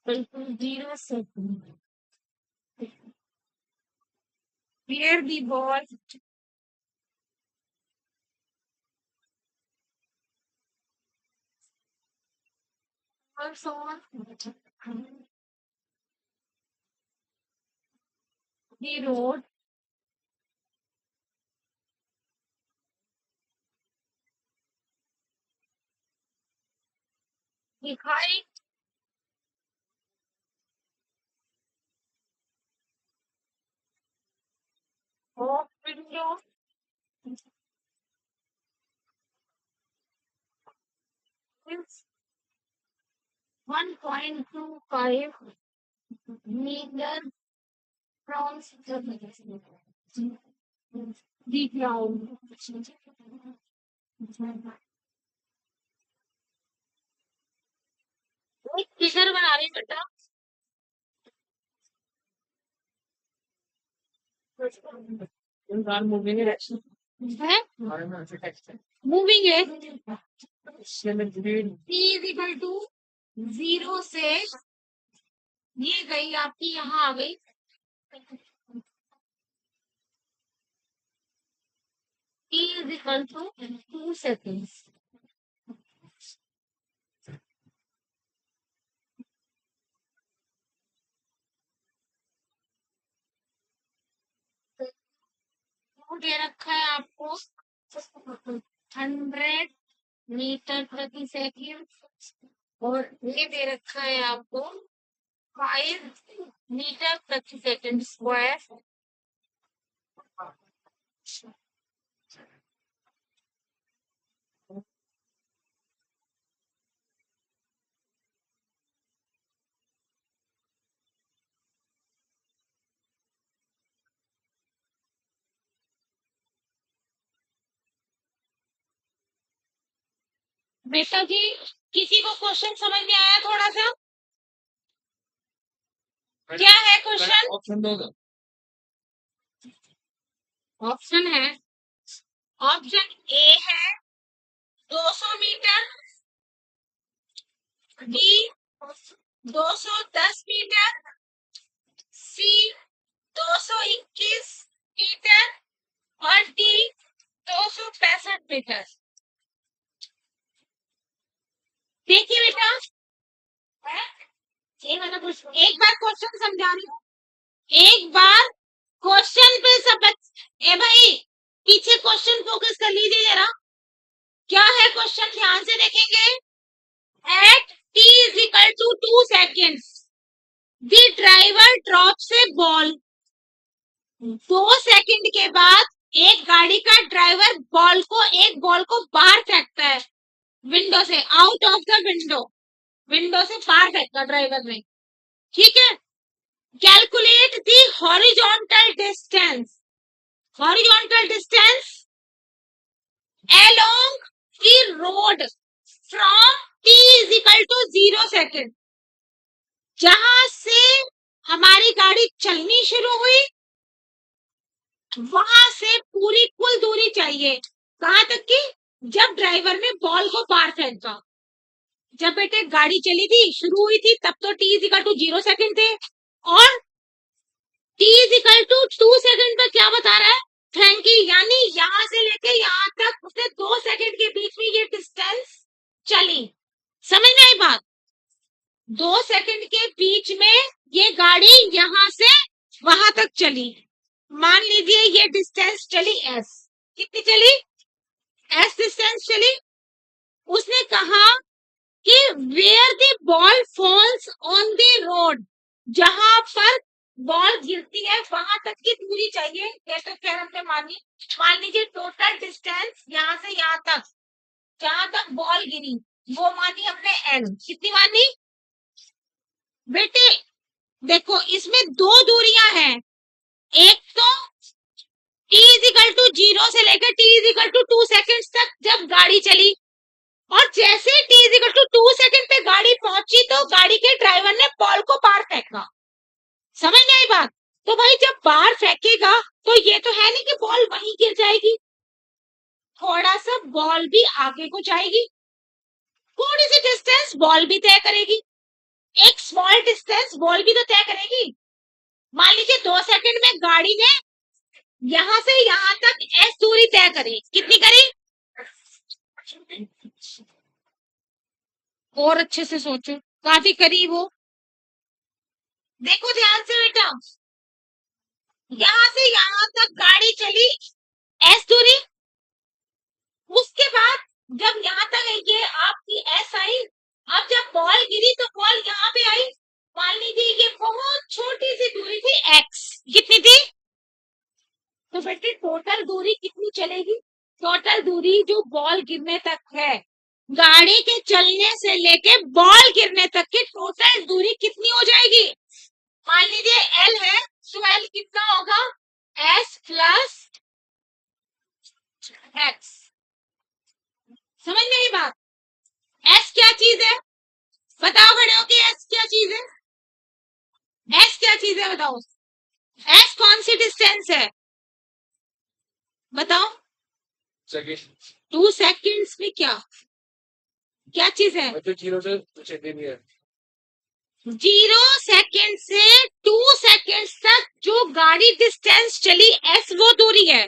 0 second where the ball also the road the height of window is 1.25 meter from the ground. एक फिगर बना रही बेटा, मूविंग है है मूविंग है speed t is equal to 0 से ये गई आपकी यहाँ आ गई t is equal to 2 seconds. दे रखा है आपको 100 मीटर प्रति सेकेंड और ये दे रखा है आपको 5 मीटर प्रति सेकेंड स्क्वायर। बेटा जी किसी को क्वेश्चन समझ में आया थोड़ा सा? क्या है क्वेश्चन? ऑप्शन दोगे? ऑप्शन है, ऑप्शन ए है 200 मीटर, बी 210 मीटर, सी 221 मीटर और डी 265 मीटर। देखिए बेटा, एक बार क्वेश्चन समझा रही हूँ, एक बार क्वेश्चन पे सब ए भाई पीछे क्वेश्चन फोकस कर लीजिए जरा, क्या है क्वेश्चन ध्यान से देखेंगे। At t is equal to 2 seconds the driver drops a ball। 2 second के बाद एक गाड़ी का ड्राइवर एक बॉल को बाहर फेंकता है विंडो से, आउट ऑफ द विंडो से बाहर फेंका ड्राइवर ने, ठीक है। Calculate the horizontal distance along the road from t is equal to 0 second. जहां से हमारी गाड़ी चलनी शुरू हुई वहां से पूरी कुल दूरी चाहिए, कहां तक की? जब ड्राइवर ने बॉल को बाहर फेंका। जब बेटे गाड़ी चली थी, शुरू हुई थी, तब तो t is equal to 0 second थे और t is equal to 2 second पर क्या बता रहा है? फेंकी, यानी यहां से लेके यहां तक उसने 2 सेकेंड के बीच में ये डिस्टेंस चली। समझ में आई बात? 2 सेकेंड के बीच में ये गाड़ी यहां से वहां तक चली। मान लीजिए ये डिस्टेंस चली s, कितनी चली? s डिस्टेंस चली। उसने कहा कि where the ball falls on the road, जहां पर बॉल गिरती है वहां तक की दूरी चाहिए। ये तो खैर हमने मान लीजिए टोटल डिस्टेंस यहाँ से यहाँ तक, जहां तक बॉल गिरी वो मानी हमने n। कितनी मानी बेटे? देखो इसमें दो दूरियां हैं, एक तो t इज इक्वल टू 0 से लेकर t is equal to 2 second तक जब गाड़ी चली, और जैसे t is equal to 2 second पे गाड़ी पहुंची तो गाड़ी के ड्राइवर ने बॉल को बाहर फेंका। समझ में आई बात? तो भाई जब बाहर फेंकेगा तो ये तो है नहीं कि बॉल वहीं गिर जाएगी, थोड़ा सा बॉल भी आगे को जाएगी, थोड़ी सी डिस्टेंस बॉल भी तय करेगी, एक स्मॉल डिस्टेंस बॉल भी तो तय करेगी। मान लीजिए 2 सेकंड में गाड़ी ने यहां से यहां तक एस दूरी तय करी, कितनी करी? और अच्छे से सोचो, काफी करीब हो। देखो ध्यान से बेटा, यहां से यहां तक गाड़ी चली एस दूरी, उसके बाद जब यहाँ तक ये आपकी एस आई, अब जब बॉल गिरी तो बॉल यहाँ पे आई, मान लीजिए ये बहुत छोटी सी दूरी थी एक्स, कितनी थी? तो बेटे टोटल दूरी कितनी चलेगी? टोटल दूरी जो बॉल गिरने तक है गाड़ी के चलने से लेके बॉल गिरने तक की टोटल दूरी कितनी हो जाएगी? मान लीजिए एल है, तो एल कितना होगा? S plus x. समझ में आई बात? एस क्या चीज है? बताओ बड़े हो कि एस क्या चीज है? एस क्या चीज है बताओ? एस कौन सी डिस्टेंस है बताओ? सेकंड 2 सेकंड्स में क्या चीज है? तो 0 से सेकंड है 0 सेकंड से 2 सेकंड तक जो गाड़ी डिस्टेंस चली एस वो दूरी है।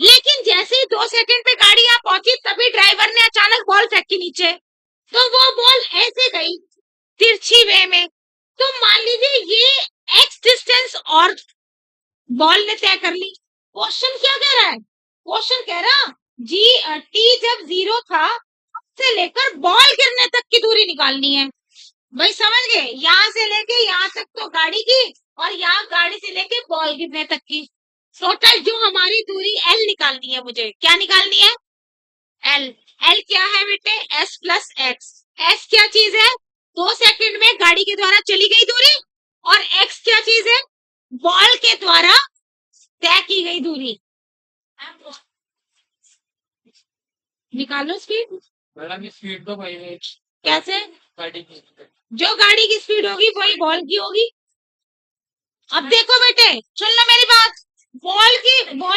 लेकिन जैसे ही 2 सेकंड पे गाड़ी यहाँ पहुंची तभी ड्राइवर ने अचानक बॉल फेंकी नीचे, तो वो बॉल ऐसे गई तिरछी वे में। तो मान लीजिए ये एक्स डिस्टेंस और बॉल ने तय कर ली। क्वेश्चन क्या कह रहा है? क्वेश्चन कह रहा जी टी जब 0 था से लेकर बॉल गिरने तक की दूरी निकालनी है। भाई समझ गए? यहाँ से लेके यहाँ तक तो गाड़ी की, और यहाँ गाड़ी से लेके बॉल गिरने तक की टोटल जो हमारी दूरी एल निकालनी है। मुझे क्या निकालनी है? एल। एल क्या है बेटे? S plus x. एस क्या चीज है? 2 सेकंड में गाड़ी के द्वारा चली गई दूरी। और एक्स क्या चीज है? बॉल के द्वारा तय की गई दूरी। निकालो स्पीड। मैडम ये स्पीड तो भाई है कैसे? गाड़ी की जो गाड़ी की स्पीड होगी वही बॉल की होगी। अब देखो बेटे, सुन लो मेरी बात। बॉल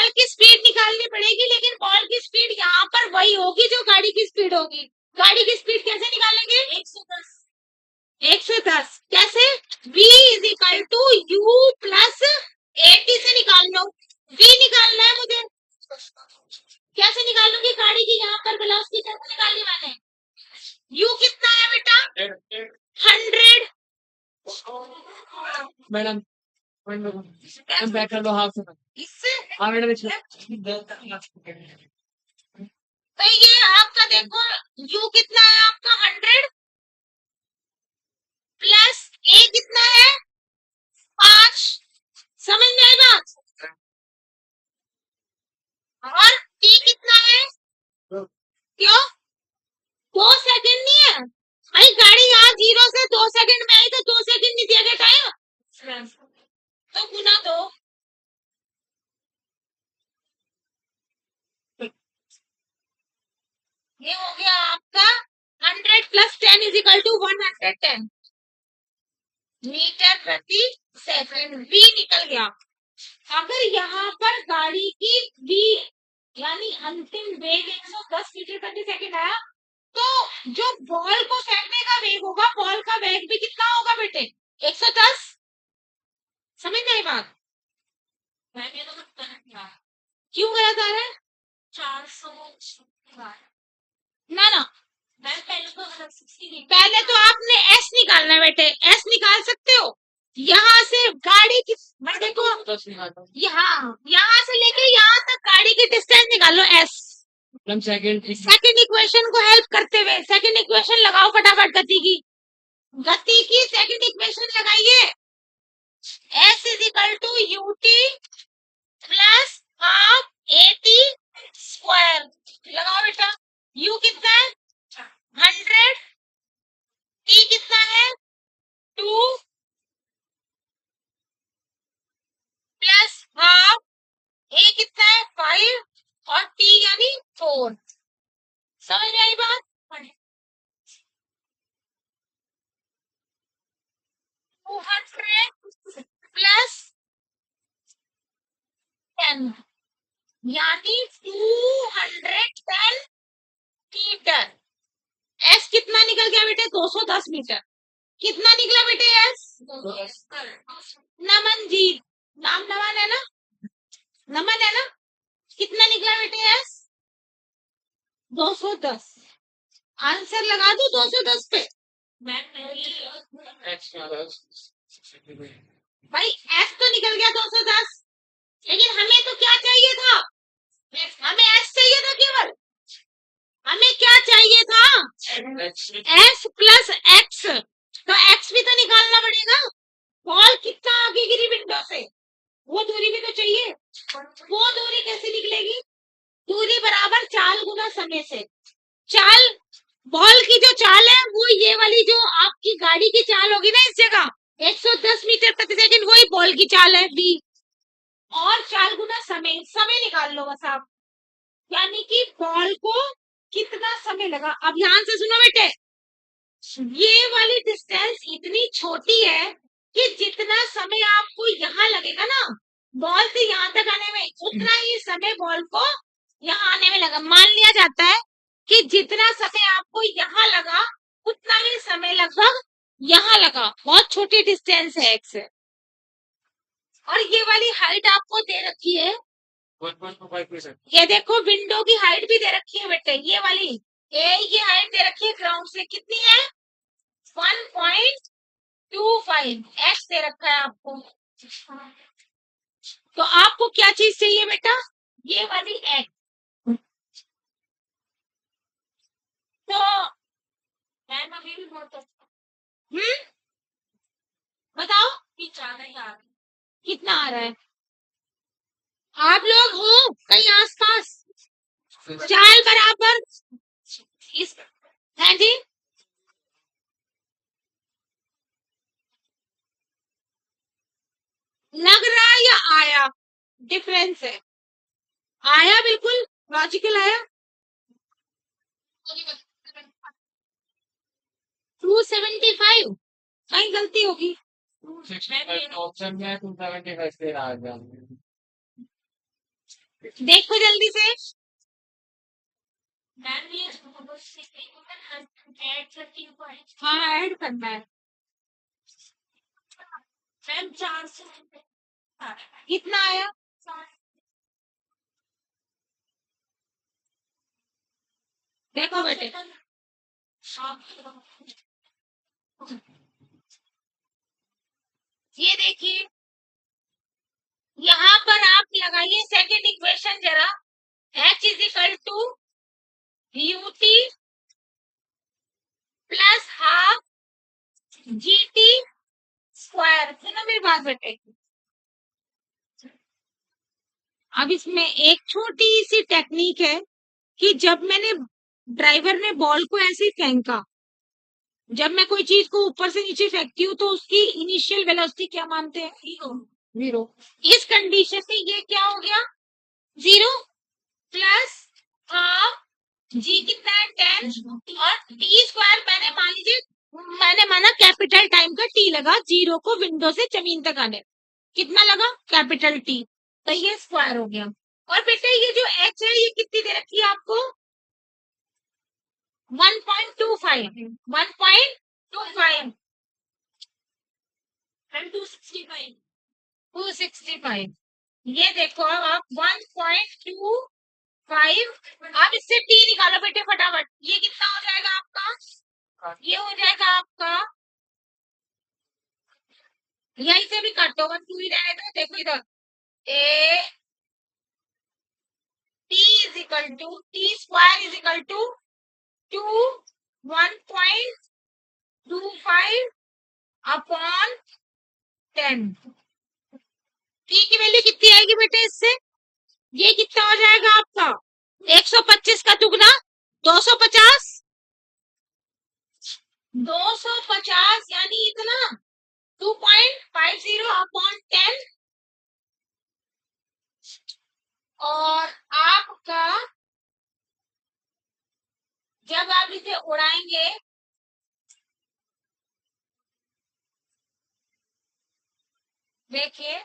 की स्पीड निकालनी पड़ेगी, लेकिन बॉल की स्पीड यहाँ पर वही होगी जो गाड़ी की स्पीड होगी। गाड़ी की स्पीड कैसे निकालेंगे? 110। 110 कैसे? v is equal to U plus 80 से निकाल लो। v निकालना है मुझे। कैसे निकालूंगी? गाड़ी की यहाँ पर वेलोसिटी कैसे निकाली मैंने? u कितना है बेटा? 100। मैडम मैडम बैक कर लो हाफ से इससे हाँ मैडम तो ये आपका देखो u कितना है आपका? 100 प्लस a कितना है? 5। समझ में आई बात? और t कितना है? क्यों? 2 सेकंड नहीं है भाई। गाड़ी यहाँ 0 से 2 सेकंड में आई तो 2 सेकंड नहीं दिया गया टाइम, तो गुना 2। ये हो गया आपका 100 plus 10 is equal to 110 metre प्रति सेकंड। v निकल गया। अगर यहाँ पर गाड़ी की v यानी अंतिम वेग 110 मीटर प्रति सेकंड आया, तो जो बॉल को फेंकने का वेग होगा, बॉल का वेग भी कितना होगा बेटे? 110। समझ में आई बात? क्यों गलत आ रहा है? 400 ना पहले तो आपने एस निकालना है बेटे। एस निकाल सकते हो? यहाँ से गाड़ी की देखो, यहाँ से लेके यहाँ तक गाड़ी की डिस्टेंस निकालो एस। सेकंड इक्वेशन को हेल्प करते हुए सेकंड इक्वेशन लगाओ फटाफट। गति की सेकंड इक्वेशन लगाइए। S is equal to U T plus half A T square. लगाओ बेटा। यू कितना है? 100। टी कितना है? 2 प्लस हाफ ए कितना है? 5 और टी यानी 4। समझ में आई बात? 200 प्लस 10 यानी 210 मीटर। एस कितना निकल गया बेटे? 210 मीटर। कितना निकला बेटे एस? नमनजीत, नाम नमन है ना? नमन है ना? कितना निकला बेटे एस? 210। आंसर लगा दो 210 पे। भाई एस तो निकल गया 210, लेकिन हमें तो क्या चाहिए था? हमें एस चाहिए था केवल। हमें क्या चाहिए था? S plus x. तो एक्स भी तो निकालना पड़ेगा। बॉल कितना आगे गिरी विंडो से, वो दूरी भी तो चाहिए। वो दूरी कैसे निकलेगी? दूरी बराबर चाल गुना समय से। चाल बॉल की जो चाल है वो ये वाली जो आपकी गाड़ी की चाल होगी ना इस जगह 110 मीटर प्रति सेकंड, वही बॉल की चाल है v। और चाल गुना समय, समय निकाल लो बस आप, यानी कि बॉल को कितना समय लगा। अब ध्यान से सुनो बेटे, ये वाली डिस्टेंस इतनी छोटी है कि जितना समय आपको यहाँ लगेगा ना बॉल से यहाँ तक आने में, उतना ही समय बॉल को यहाँ आने में लगा। मान लिया जाता है कि जितना समय आपको यहाँ लगा उतना ही समय लगभग यहाँ लगा। बहुत छोटी डिस्टेंस है एक से। और ये वाली हाइट आपको दे रखी है, 1.25%। ये देखो विंडो की हाइट भी दे रखी है बेटे, ये वाली ये हाइट दे रखी है ग्राउंड से, कितनी है 1.25 एक्स दे रखा है आपको। तो आपको क्या चीज चाहिए बेटा, ये वाली एक्स। तो मैम अभी भी बहुत बताओ कितना आ रहा है, आप लोग हो कहीं आसपास, चाल बराबर इस है जी, लग रहा है या आया, डिफरेंस है, आया बिल्कुल लॉजिकल आया। 275 कहीं गलती होगी, 265 ऑप्शन में 275 से आ गया। देखो जल्दी से। हाँ ऐड करना है, कितना आया, देखो बेटे ये देखिए, यहाँ पर आप लगाइए सेकंड इक्वेशन जरा, h is equal to ut plus half gt square. सुनो मेरी बात बेटे, अब इसमें एक छोटी सी टेक्निक है कि जब मैंने ड्राइवर ने बॉल को ऐसे ही फेंका, जब मैं कोई चीज को ऊपर से नीचे फेंकती हूँ तो उसकी इनिशियल वेलोसिटी क्या मानते हैं, जीरो। इस कंडीशन में ये क्या हो गया, जीरो प्लस हाफ जी कितना है 10 और टी स्क्वायर मैंने मान लीजिए, मैंने माना कैपिटल टाइम का टी लगा जीरो को विंडो से जमीन तक आने, कितना लगा कैपिटल टी, तो ये स्क्वायर हो गया। और बेटे ये जो एच है ये कितनी दे रखी है आपको 1.25 1.25 265, ये देखो आप 1.25, अब इससे टी निकालो बेटे फटाफट, ये कितना हो जाएगा आपका, ये हो जाएगा आपका, यहीं से भी काटो 1 2 ही रहने दो, देखो इधर A T is equal to T square is equal to 1.25 upon 10, T की वैल्यू कितनी आएगी बेटे इससे, ये कितना हो जाएगा आपका 125 का दुगना 250, 250 यानी इतना 2.50 अपॉन 10, और आपका जब आप इसे उड़ाएंगे देखिए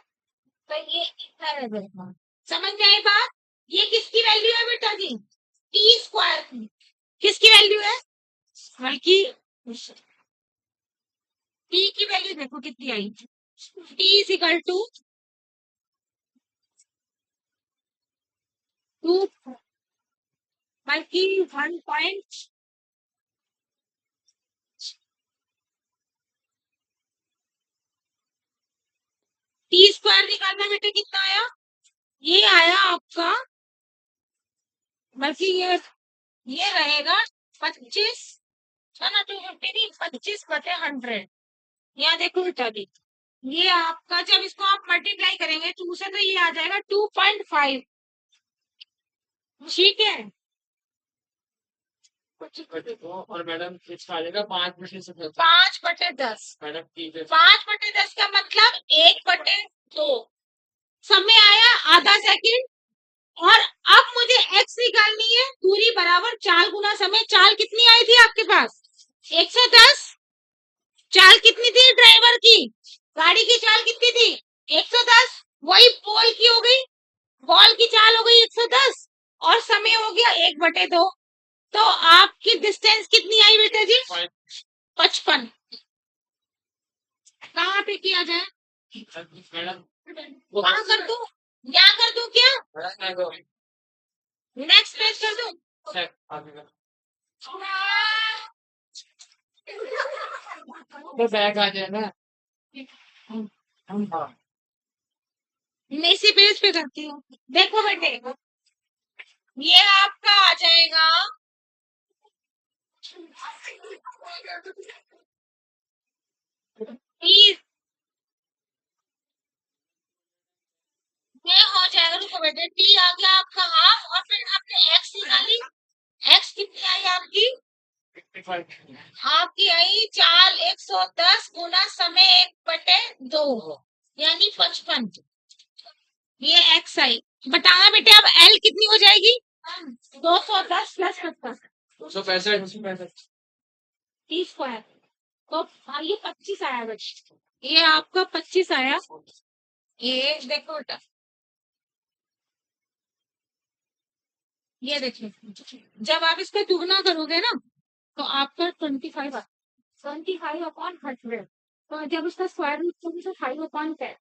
तो ये इतना रहेगा, समझ में आई बात, ये किसकी वैल्यू है बेटा जी, टी स्क्वायर की, किसकी वैल्यू है, बल्कि टी की वैल्यू देखो कितनी आई, टी इज इक्वल टू 2 बल्कि 1 टी स्क्वायर निकालना बेटे कितना आया, ये आया आपका, बल्कि ये रहेगा 25 है ना, 250 नहीं 25/100, यहाँ देखो बेटा दी, ये आपका जब इसको आप मल्टीप्लाई करेंगे 2 से तो ये आ जाएगा 2.5, ठीक है। 25/2 और मैडम इसका आ जाएगा 5/10। 5/10। मैडम ठीक है। 5/10 का मतलब 1/2। समय आया आधा सेकंड। और अब मुझे एक्स निकालनी है। दूरी बराबर चाल गुना समय। चाल कितनी आई थी आपके पास? 110। चाल कितनी थी ड्राइवर की? गाड़ी की चाल कितनी थी? 110। वही बॉल की हो गई। बॉल की चाल हो गई 110 और समय हो गया 1/2। तो आपकी डिस्टेंस कितनी आई बेटा जी? 55। कहाँ पे किया जाए? मैडम वहां कर दूं? यहाँ कर दूं क्या? नेक्स्ट पेज कर दूं? तो बैग आ जाए ना। हाँ। मैं इसी पेज पे करती हूँ। देखो बेटे, ये आपका आ जाएगा। प्लीज ये हो जाएगा। रुको बेटे, टी आ गया आपका हाफ और फिर आपने एक्स निकाली। एक्स कितनी आई आपकी? 55। आपकी आई चाल 110 गुना समय 1/2 यानी 55। ये एक्स आई। बताना बेटे अब एल कितनी हो जाएगी? 210 प्लस 55। 265। T square. तो ये 25 आया बेटा। ये आपका 25 आया। ये देखो बेटा, ये देखिए, जब आप इसका दुगना करोगे ना तो आपका 25 आता। 25/100। तो जब उसका स्क्वायर रूट करोगे तो 5/10।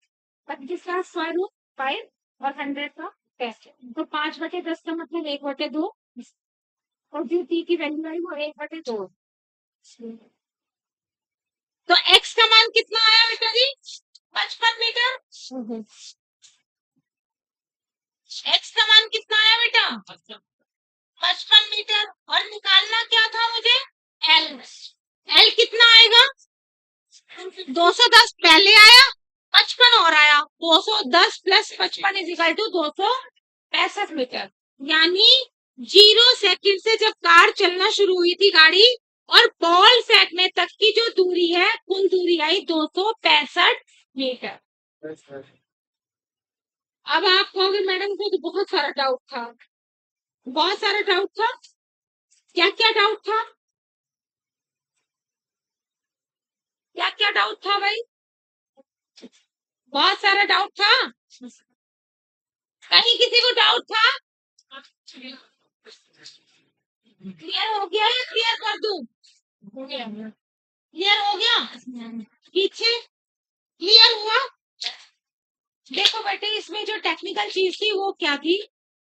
पर जिसका स्क्वायर रूट 5 और 100 का 10। तो 5/10 का मतलब 1/2। और जो टी की वैल्यू आई वो 1/2। तो एक्स का मान कितना आया बेटा जी? 55 मीटर। एक्स का मान कितना आया बेटा? 55 मीटर। और निकालना क्या था मुझे? एल। एल कितना आएगा? 210 पहले आया, 55 और आया। 210 plus 55 is equal to 265 metre. यानी 0 सेकंड से जब कार चलना शुरू हुई थी गाड़ी और बॉल फेंकने तक की जो दूरी है, कुल दूरी आई 265 मीटर। अब आप कहोगे मैडम को तो बहुत सारा डाउट था। बहुत सारा डाउट था। क्या क्या डाउट था? क्या क्या डाउट था भाई? बहुत सारा डाउट था। कहीं किसी को डाउट था? क्लियर हो गया या क्लियर कर दूं? क्लियर हो गया? पीछे क्लियर हुआ? देखो बेटे, इसमें जो टेक्निकल चीज थी वो क्या थी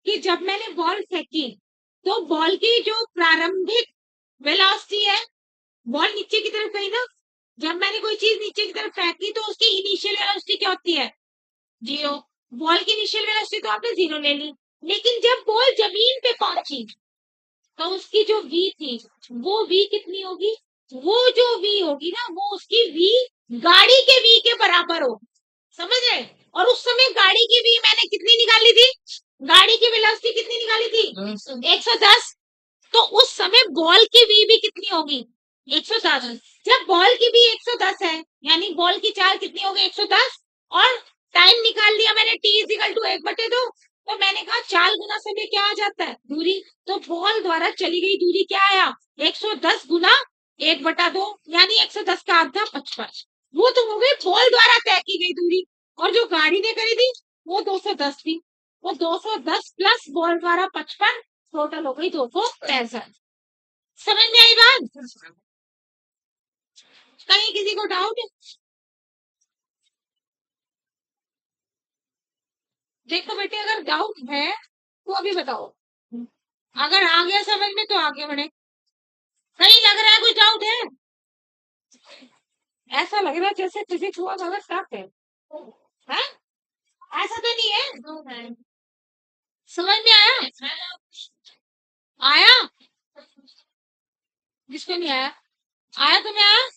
कि जब मैंने बॉल फेंकी तो बॉल की जो प्रारंभिक वेलोसिटी है, बॉल नीचे की तरफ गई ना। जब मैंने कोई चीज नीचे की तरफ फेंकी तो उसकी इनिशियल वेलोसिटी क्या होती है? 0। बॉल की इनिशियल वेलोसिटी तो आपने 0 ले ली। लेकिन जब बॉल जमीन पे पहुंची तो उसकी जो वी थी वो वी कितनी होगी? वो जो वी होगी ना वो उसकी वी गाड़ी के वी के बराबर होगी। समझ रहे? और उस समय गाड़ी की वी मैंने कितनी निकाली थी? गाड़ी की वेलोसिटी कितनी निकाली थी? 110। तो उस समय बॉल की वी भी कितनी होगी? 110। जब बॉल की भी 110 है यानी बॉल की चाल कितनी होगी? 110। और टाइम निकाल लिया मैंने t इक्वल टू 1/2। तो मैंने कहा चाल गुना समय क्या आ जाता है? दूरी। तो बॉल द्वारा चली गई दूरी क्या आया? 110 गुना 1/2 यानी 110 का आधा 55। वो तो हो गई बॉल द्वारा तय की गई दूरी। और जो गाड़ी ने करी थी वो 210 थी। वो 210 प्लस बॉल द्वारा 55 टोटल हो गई 265। समझ में आई बात? कहीं किसी को डाउट है? देखो बेटे, अगर डाउट है तो अभी बताओ। अगर आ गया समझ में तो आगे बढ़े। कहीं लग रहा है कुछ डाउट है? ऐसा लग रहा है जैसे फिजिक्स हुआ ज्यादा टफ है। हैं? ऐसा तो नहीं है? समझ में आया? आया? जिसको नहीं आया? आया तुम्हें? आया?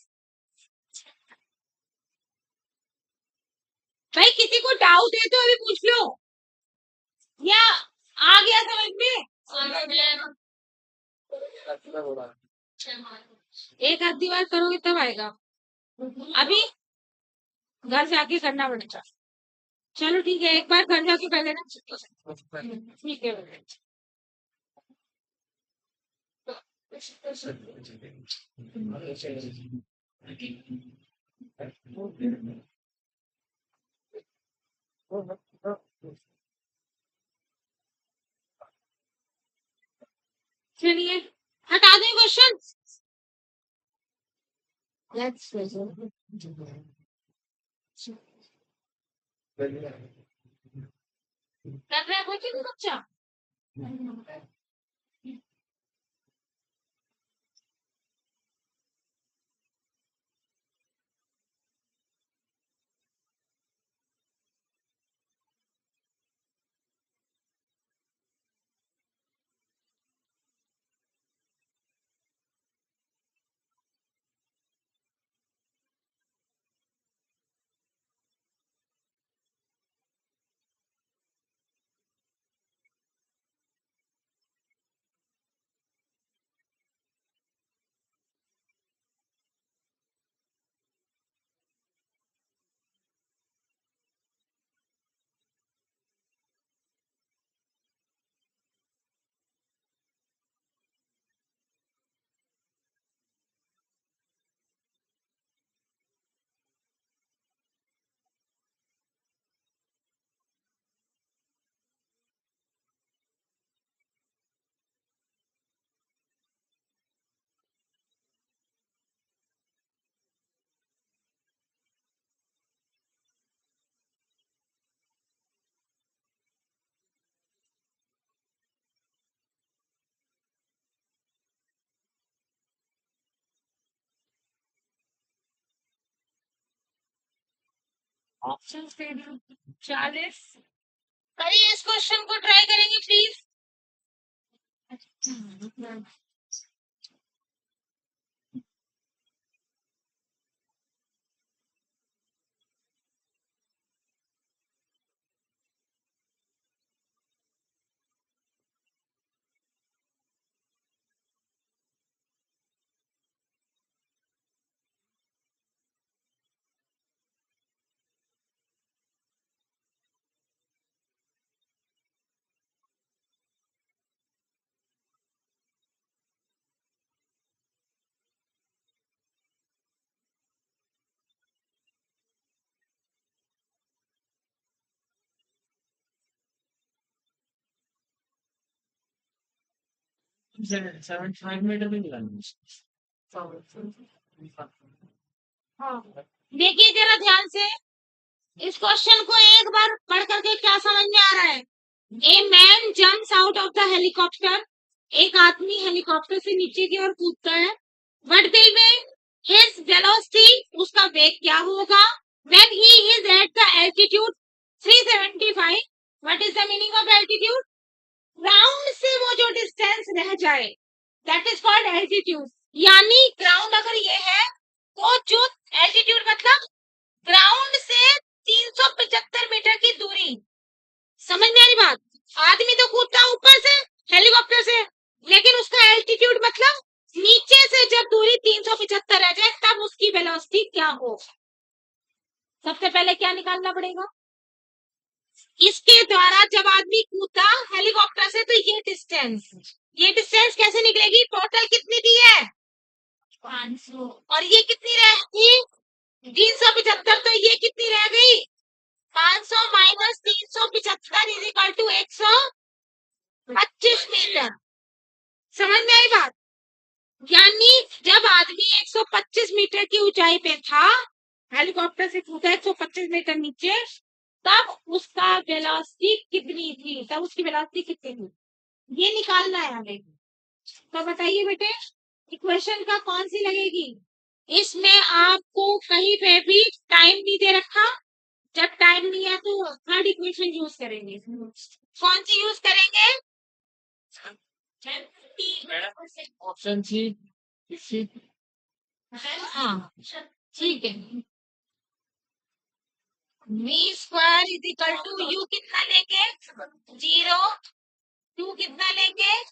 भाई किसी को डाउट है तो अभी पूछ लो। या आ गया समझ में? एक आधी बार करोगे तब आएगा, अभी घर जाके करना पड़ेगा। चलो ठीक है, एक बार घर जाके कर लेना। ठीक है। चलिए हटा दें क्वेश्चन। कर रहा है कोई कि बच्चा? ऑप्शन 40। करिए इस क्वेश्चन को ट्राई करेंगे प्लीज। हाँ देखिए जरा ध्यान से इस क्वेश्चन को एक बार पढ़ करके क्या समझ में आ रहा है। A man jumps out of the helicopter, एक आदमी हेलीकॉप्टर से नीचे की ओर कूदता है। What will be his velocity, उसका वेग क्या होगा। When he is at the altitude 375, what is the meaning of altitude. Ground से वो जो डिस्टेंस रह जाए दैट इज कॉल्ड एल्टीट्यूड। यानी ग्राउंड अगर ये है तो जो एल्टीट्यूड मतलब ग्राउंड से 375 मीटर की दूरी। समझ में आ रही बात। आदमी तो कूदता है ऊपर से हेलीकॉप्टर से, लेकिन उसका एल्टीट्यूड मतलब नीचे से जब दूरी 375 रह जाए तब उसकी वेलोसिटी क्या हो। सबसे पहले क्या निकालना पड़ेगा, इसके द्वारा जब आदमी कूदा हेलीकॉप्टर से तो ये डिस्टेंस कैसे निकलेगी। टोटल कितनी दी है 500, और ये कितनी रहेगी 375, तो ये कितनी रह गई 500 minus 375 is equal to 125 metre. समझ में आई बात। यानी जब आदमी 125 मीटर की ऊंचाई पे था, हेलीकॉप्टर से कूदा 125 मीटर नीचे, तब उसका वेलोसिटी कितनी थी, तब उसकी वेलोसिटी कितनी थी, ये निकालना है हमें। तो बताइए बेटे इक्वेशन का कौन सी लगेगी। इसमें आपको कहीं पे भी टाइम नहीं दे रखा। जब टाइम नहीं है तो थर्ड इक्वेशन यूज करेंगे। कौन सी यूज करेंगे। Option C. हाँ ठीक है। v square is equal to U कितना लेंगे 0, टू कितना लेंगे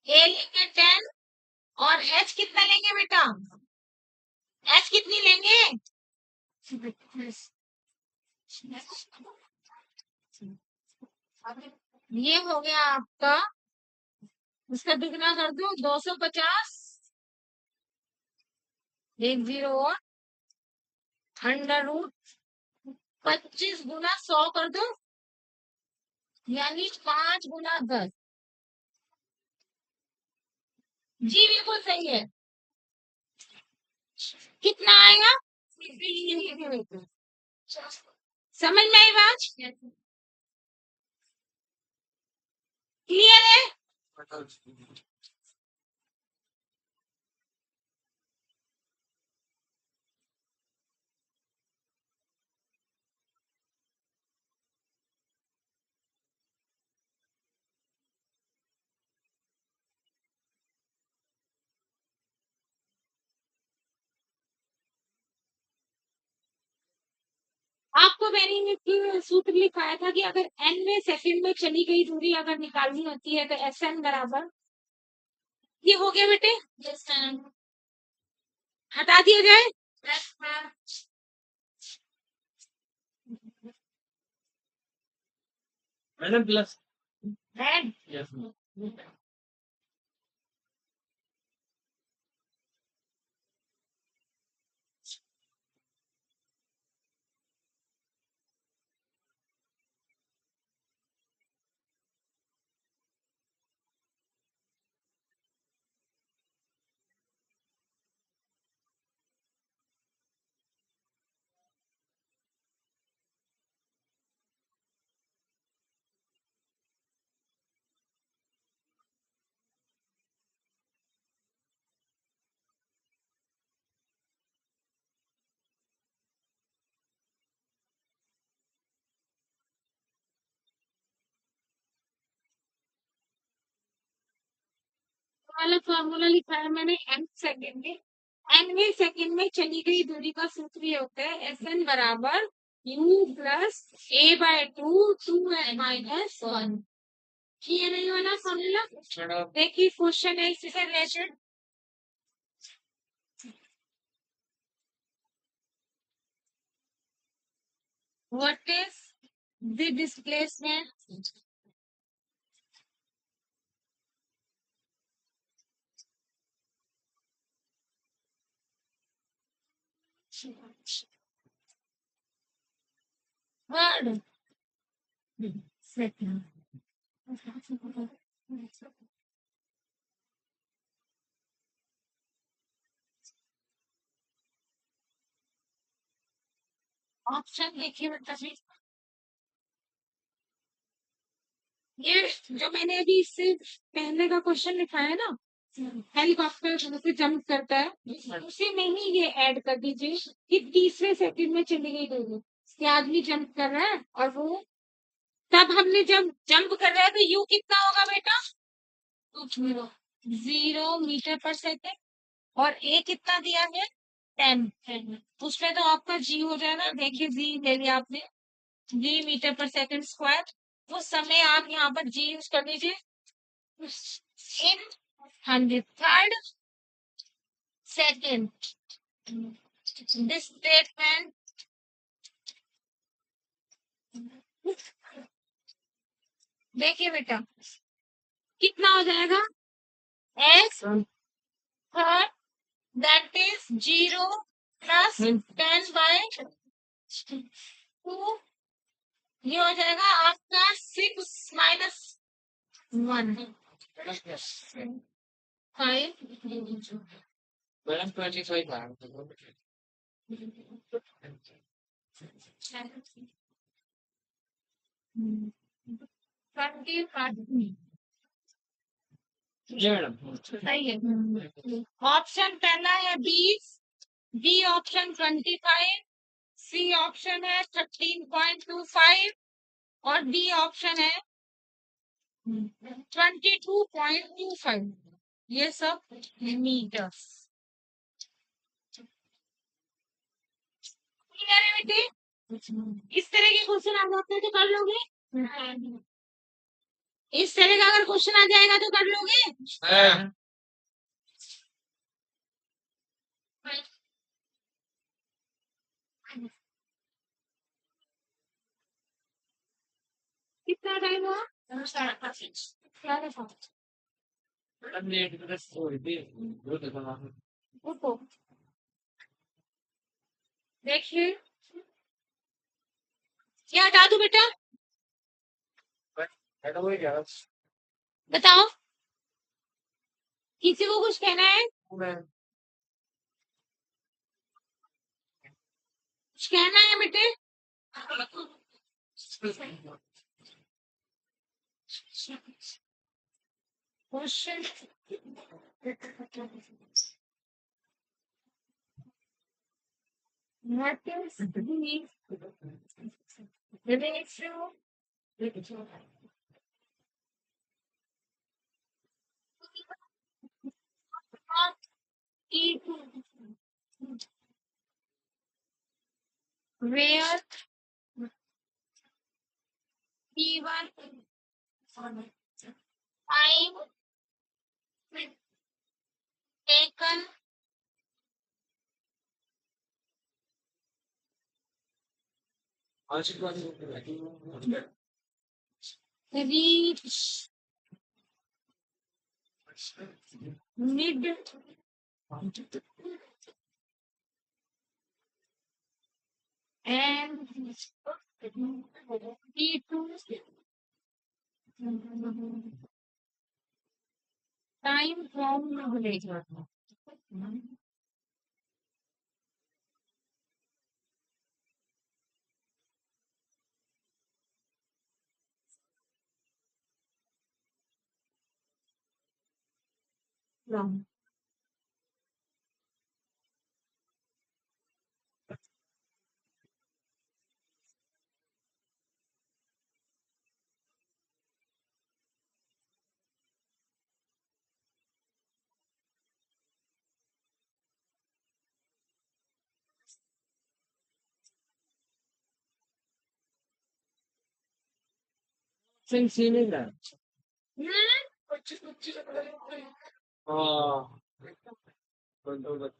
ए लेंगे 10 और एच कितना लेंगे बेटा? एच कितनी लेंगे? ये हो गया आपका, इसका दुगना कर दो 250, 10 और अंडर रूट 25 गुना 100 कर दो, यानी 5 गुना 10। जी बिल्कुल सही है। कितना आएगा? समझ में आई बात? क्लियर है? आपको मैंने एक सूत्र लिखाया था कि अगर n सेकंड में चली गई दूरी अगर निकालनी होती है तो Sn बराबर, ये हो गया बेटे, हटा दिया जाए। मैडम प्लस N यस वाला फॉर्मूला लिखा है मैंने, nवें सेकंड में चली गई दूरी का सूत्र ये होता है Sn बराबर u plus a by 2 minus 1। ये नहीं वाला फॉर्मूला मैडम देखिए, क्वेश्चन है इससे related. What is the displacement word second? Option देखिए बेटा जी, ये जो मैंने अभी इससे पहले का क्वेश्चन लिखा है ना, हेलीकॉप्टर से जंप करता है, उसी में ही ये ऐड कर दीजिए कि तीसरे सेकंड में चली गई दूरी, ये आदमी जंप कर रहा है और वो, तब हमने जब जंप कर रहा है तो यू कितना होगा बेटा? 0 मीटर पर सेकंड, और ए कितना दिया है? 10। उसमें तो आपका जी हो जाएगा, देखिए जी ले लिया आपने, जी मीटर पर सेकंड स्क्वायर। वो समय आप यहाँ पर जी यूज कर लीजिए इन 100 सेकंड। दिस स्टेटमेंट देखिए बेटा कितना हो जाएगा, x third that is 0 plus 10/2, ये हो जाएगा आपका 6 माइनस 1 5। मैडम 25 जी मैडम सही है। ऑप्शन पहला है 20, बी ऑप्शन 25, सी ऑप्शन है 13.25 और डी ऑप्शन है 22.25। ये सब मीटर्स। क्लियर है बेटे? इस तरह के क्वेश्चन आप अपने तो कर लोगे। इस तरह का अगर क्वेश्चन आ जाएगा तो कर लोगे? कितना टाइम हुआ? उठो, देखिए क्या हटा दूं बेटा? बताओ, किसी को कुछ कहना है? कुछ कहना है बेटे? Question what is the ratio of T2 where T1 time taken reach mid and T2 time from village. Long.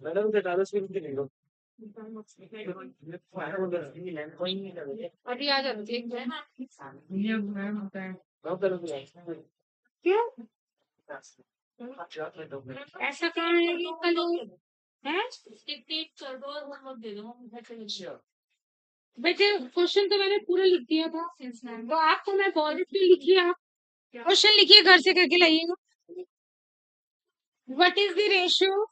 Madam के डालो स्क्रीन के नहीं अभी आ जाओ देख जाए ना क्यों ऐसा कौन है कि कल है? टिक कर दो और होमवर्क दे दो बेटे क्वेश्चन तो मैंने पूरा लिख दिया था, तो आपको मैं बोल देती हूँ, लिखिए आप क्वेश्चन, लिखिए घर से करके लाइएगा। What is the ratio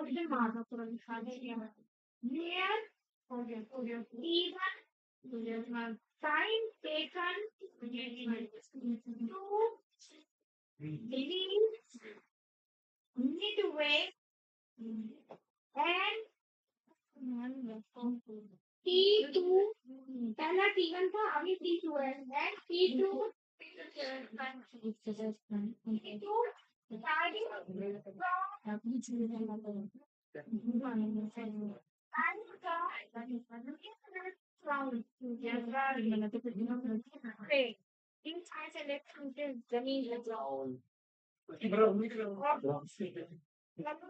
question मारना तुरंत T1 time taken to reach midway and T2 पहला T1 था, अभी T2 है and T2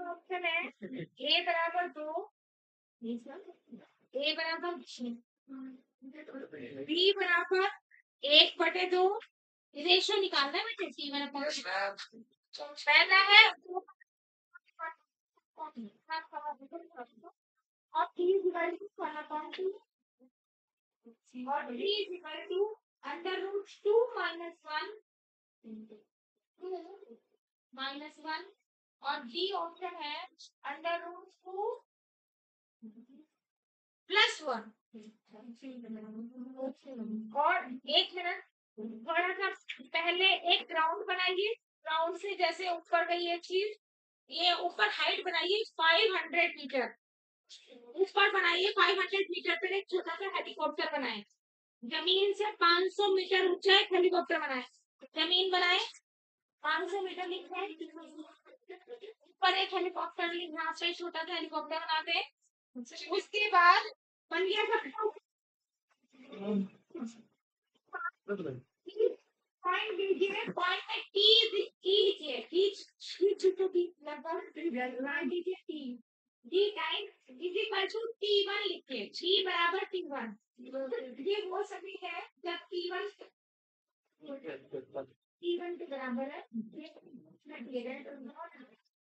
ऑप्शन है ए बराबर 2, ए बराबर बी बराबर 1/2, रेशो निकालना है बेटे T1 पहला है और T is equal to 1/2 और D is equal to under root 2 minus 1 2 minus 1 और D ऑप्शन है under root 2 plus 1 और एक मिनट थोड़ा सा पहले एक ग्राउंड बनाइए, ग्राउंड से जैसे ऊपर गई एक चीज, ये ऊपर हाइट बनाइए 500 मीटर, ऊपर बनाइए 500 मीटर पर एक छोटा सा हेलीकॉप्टर बनाए, जमीन से 500 मीटर ऊंचा एक हेलीकॉप्टर बनाए, जमीन बनाए 500 मीटर लिखते हैं ऊपर एक हेलीकॉप्टर यहाँ पे छोटा सा हेलीकॉप्टर बनाते हैं, उसके बाद बन गया पॉइंट दीजिए, पॉइंट में टी लिखिए, टी लगभग दीजिए T, D time is equal to T1 लिखिए, टी बराबर T1। ये वो सभी है जब T1 के बराबर है,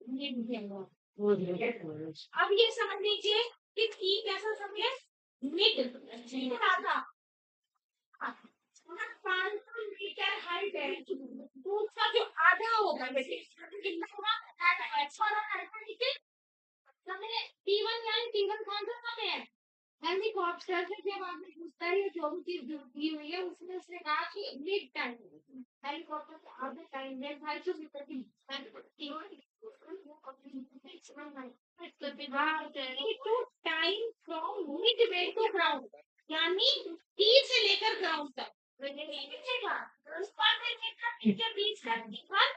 ये दिखेगा। अब ये समझ लीजिए कि T कैसा समय मिड आधा 500 मीटर हाइट है, तो उसका जो आधा होगा बेटे कितना होगा, समय T1 यानी T1 कौन सा समय है, हेलीकॉप्टर से जब आपने पूछता है जो भी चीज दी हुई है उसमें उसने कहा कि मिड टाइम, हेलीकॉप्टर से आधे टाइम में 250 मीटर की time from midway to ground, यानी टी से लेकर ग्राउंड तक के बीच का T1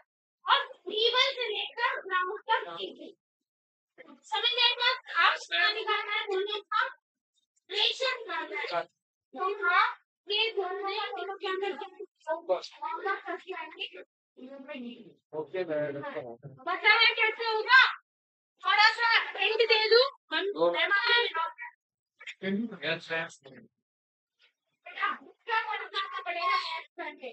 और T1 से लेकर ग्राउंड तक T2। समझ गए बात? आप क्या निकालना है दोनों का प्रेशर निकालना है, तो हाँ ये दोनों क्या करते हैं ओके मैडम, बताया कैसे होगा, थोड़ा सा हिंट दे दूं बेटा, क्या करना पड़ेगा ऐड करके,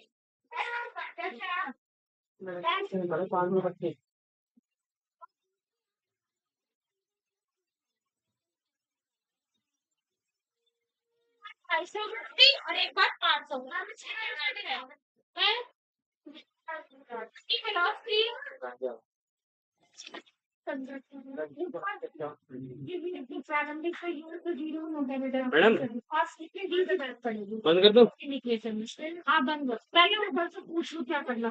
और एक बार 500 है बंद कर दो। हाँ बंद, पहले ऊपर से पूछ लूं क्या करना।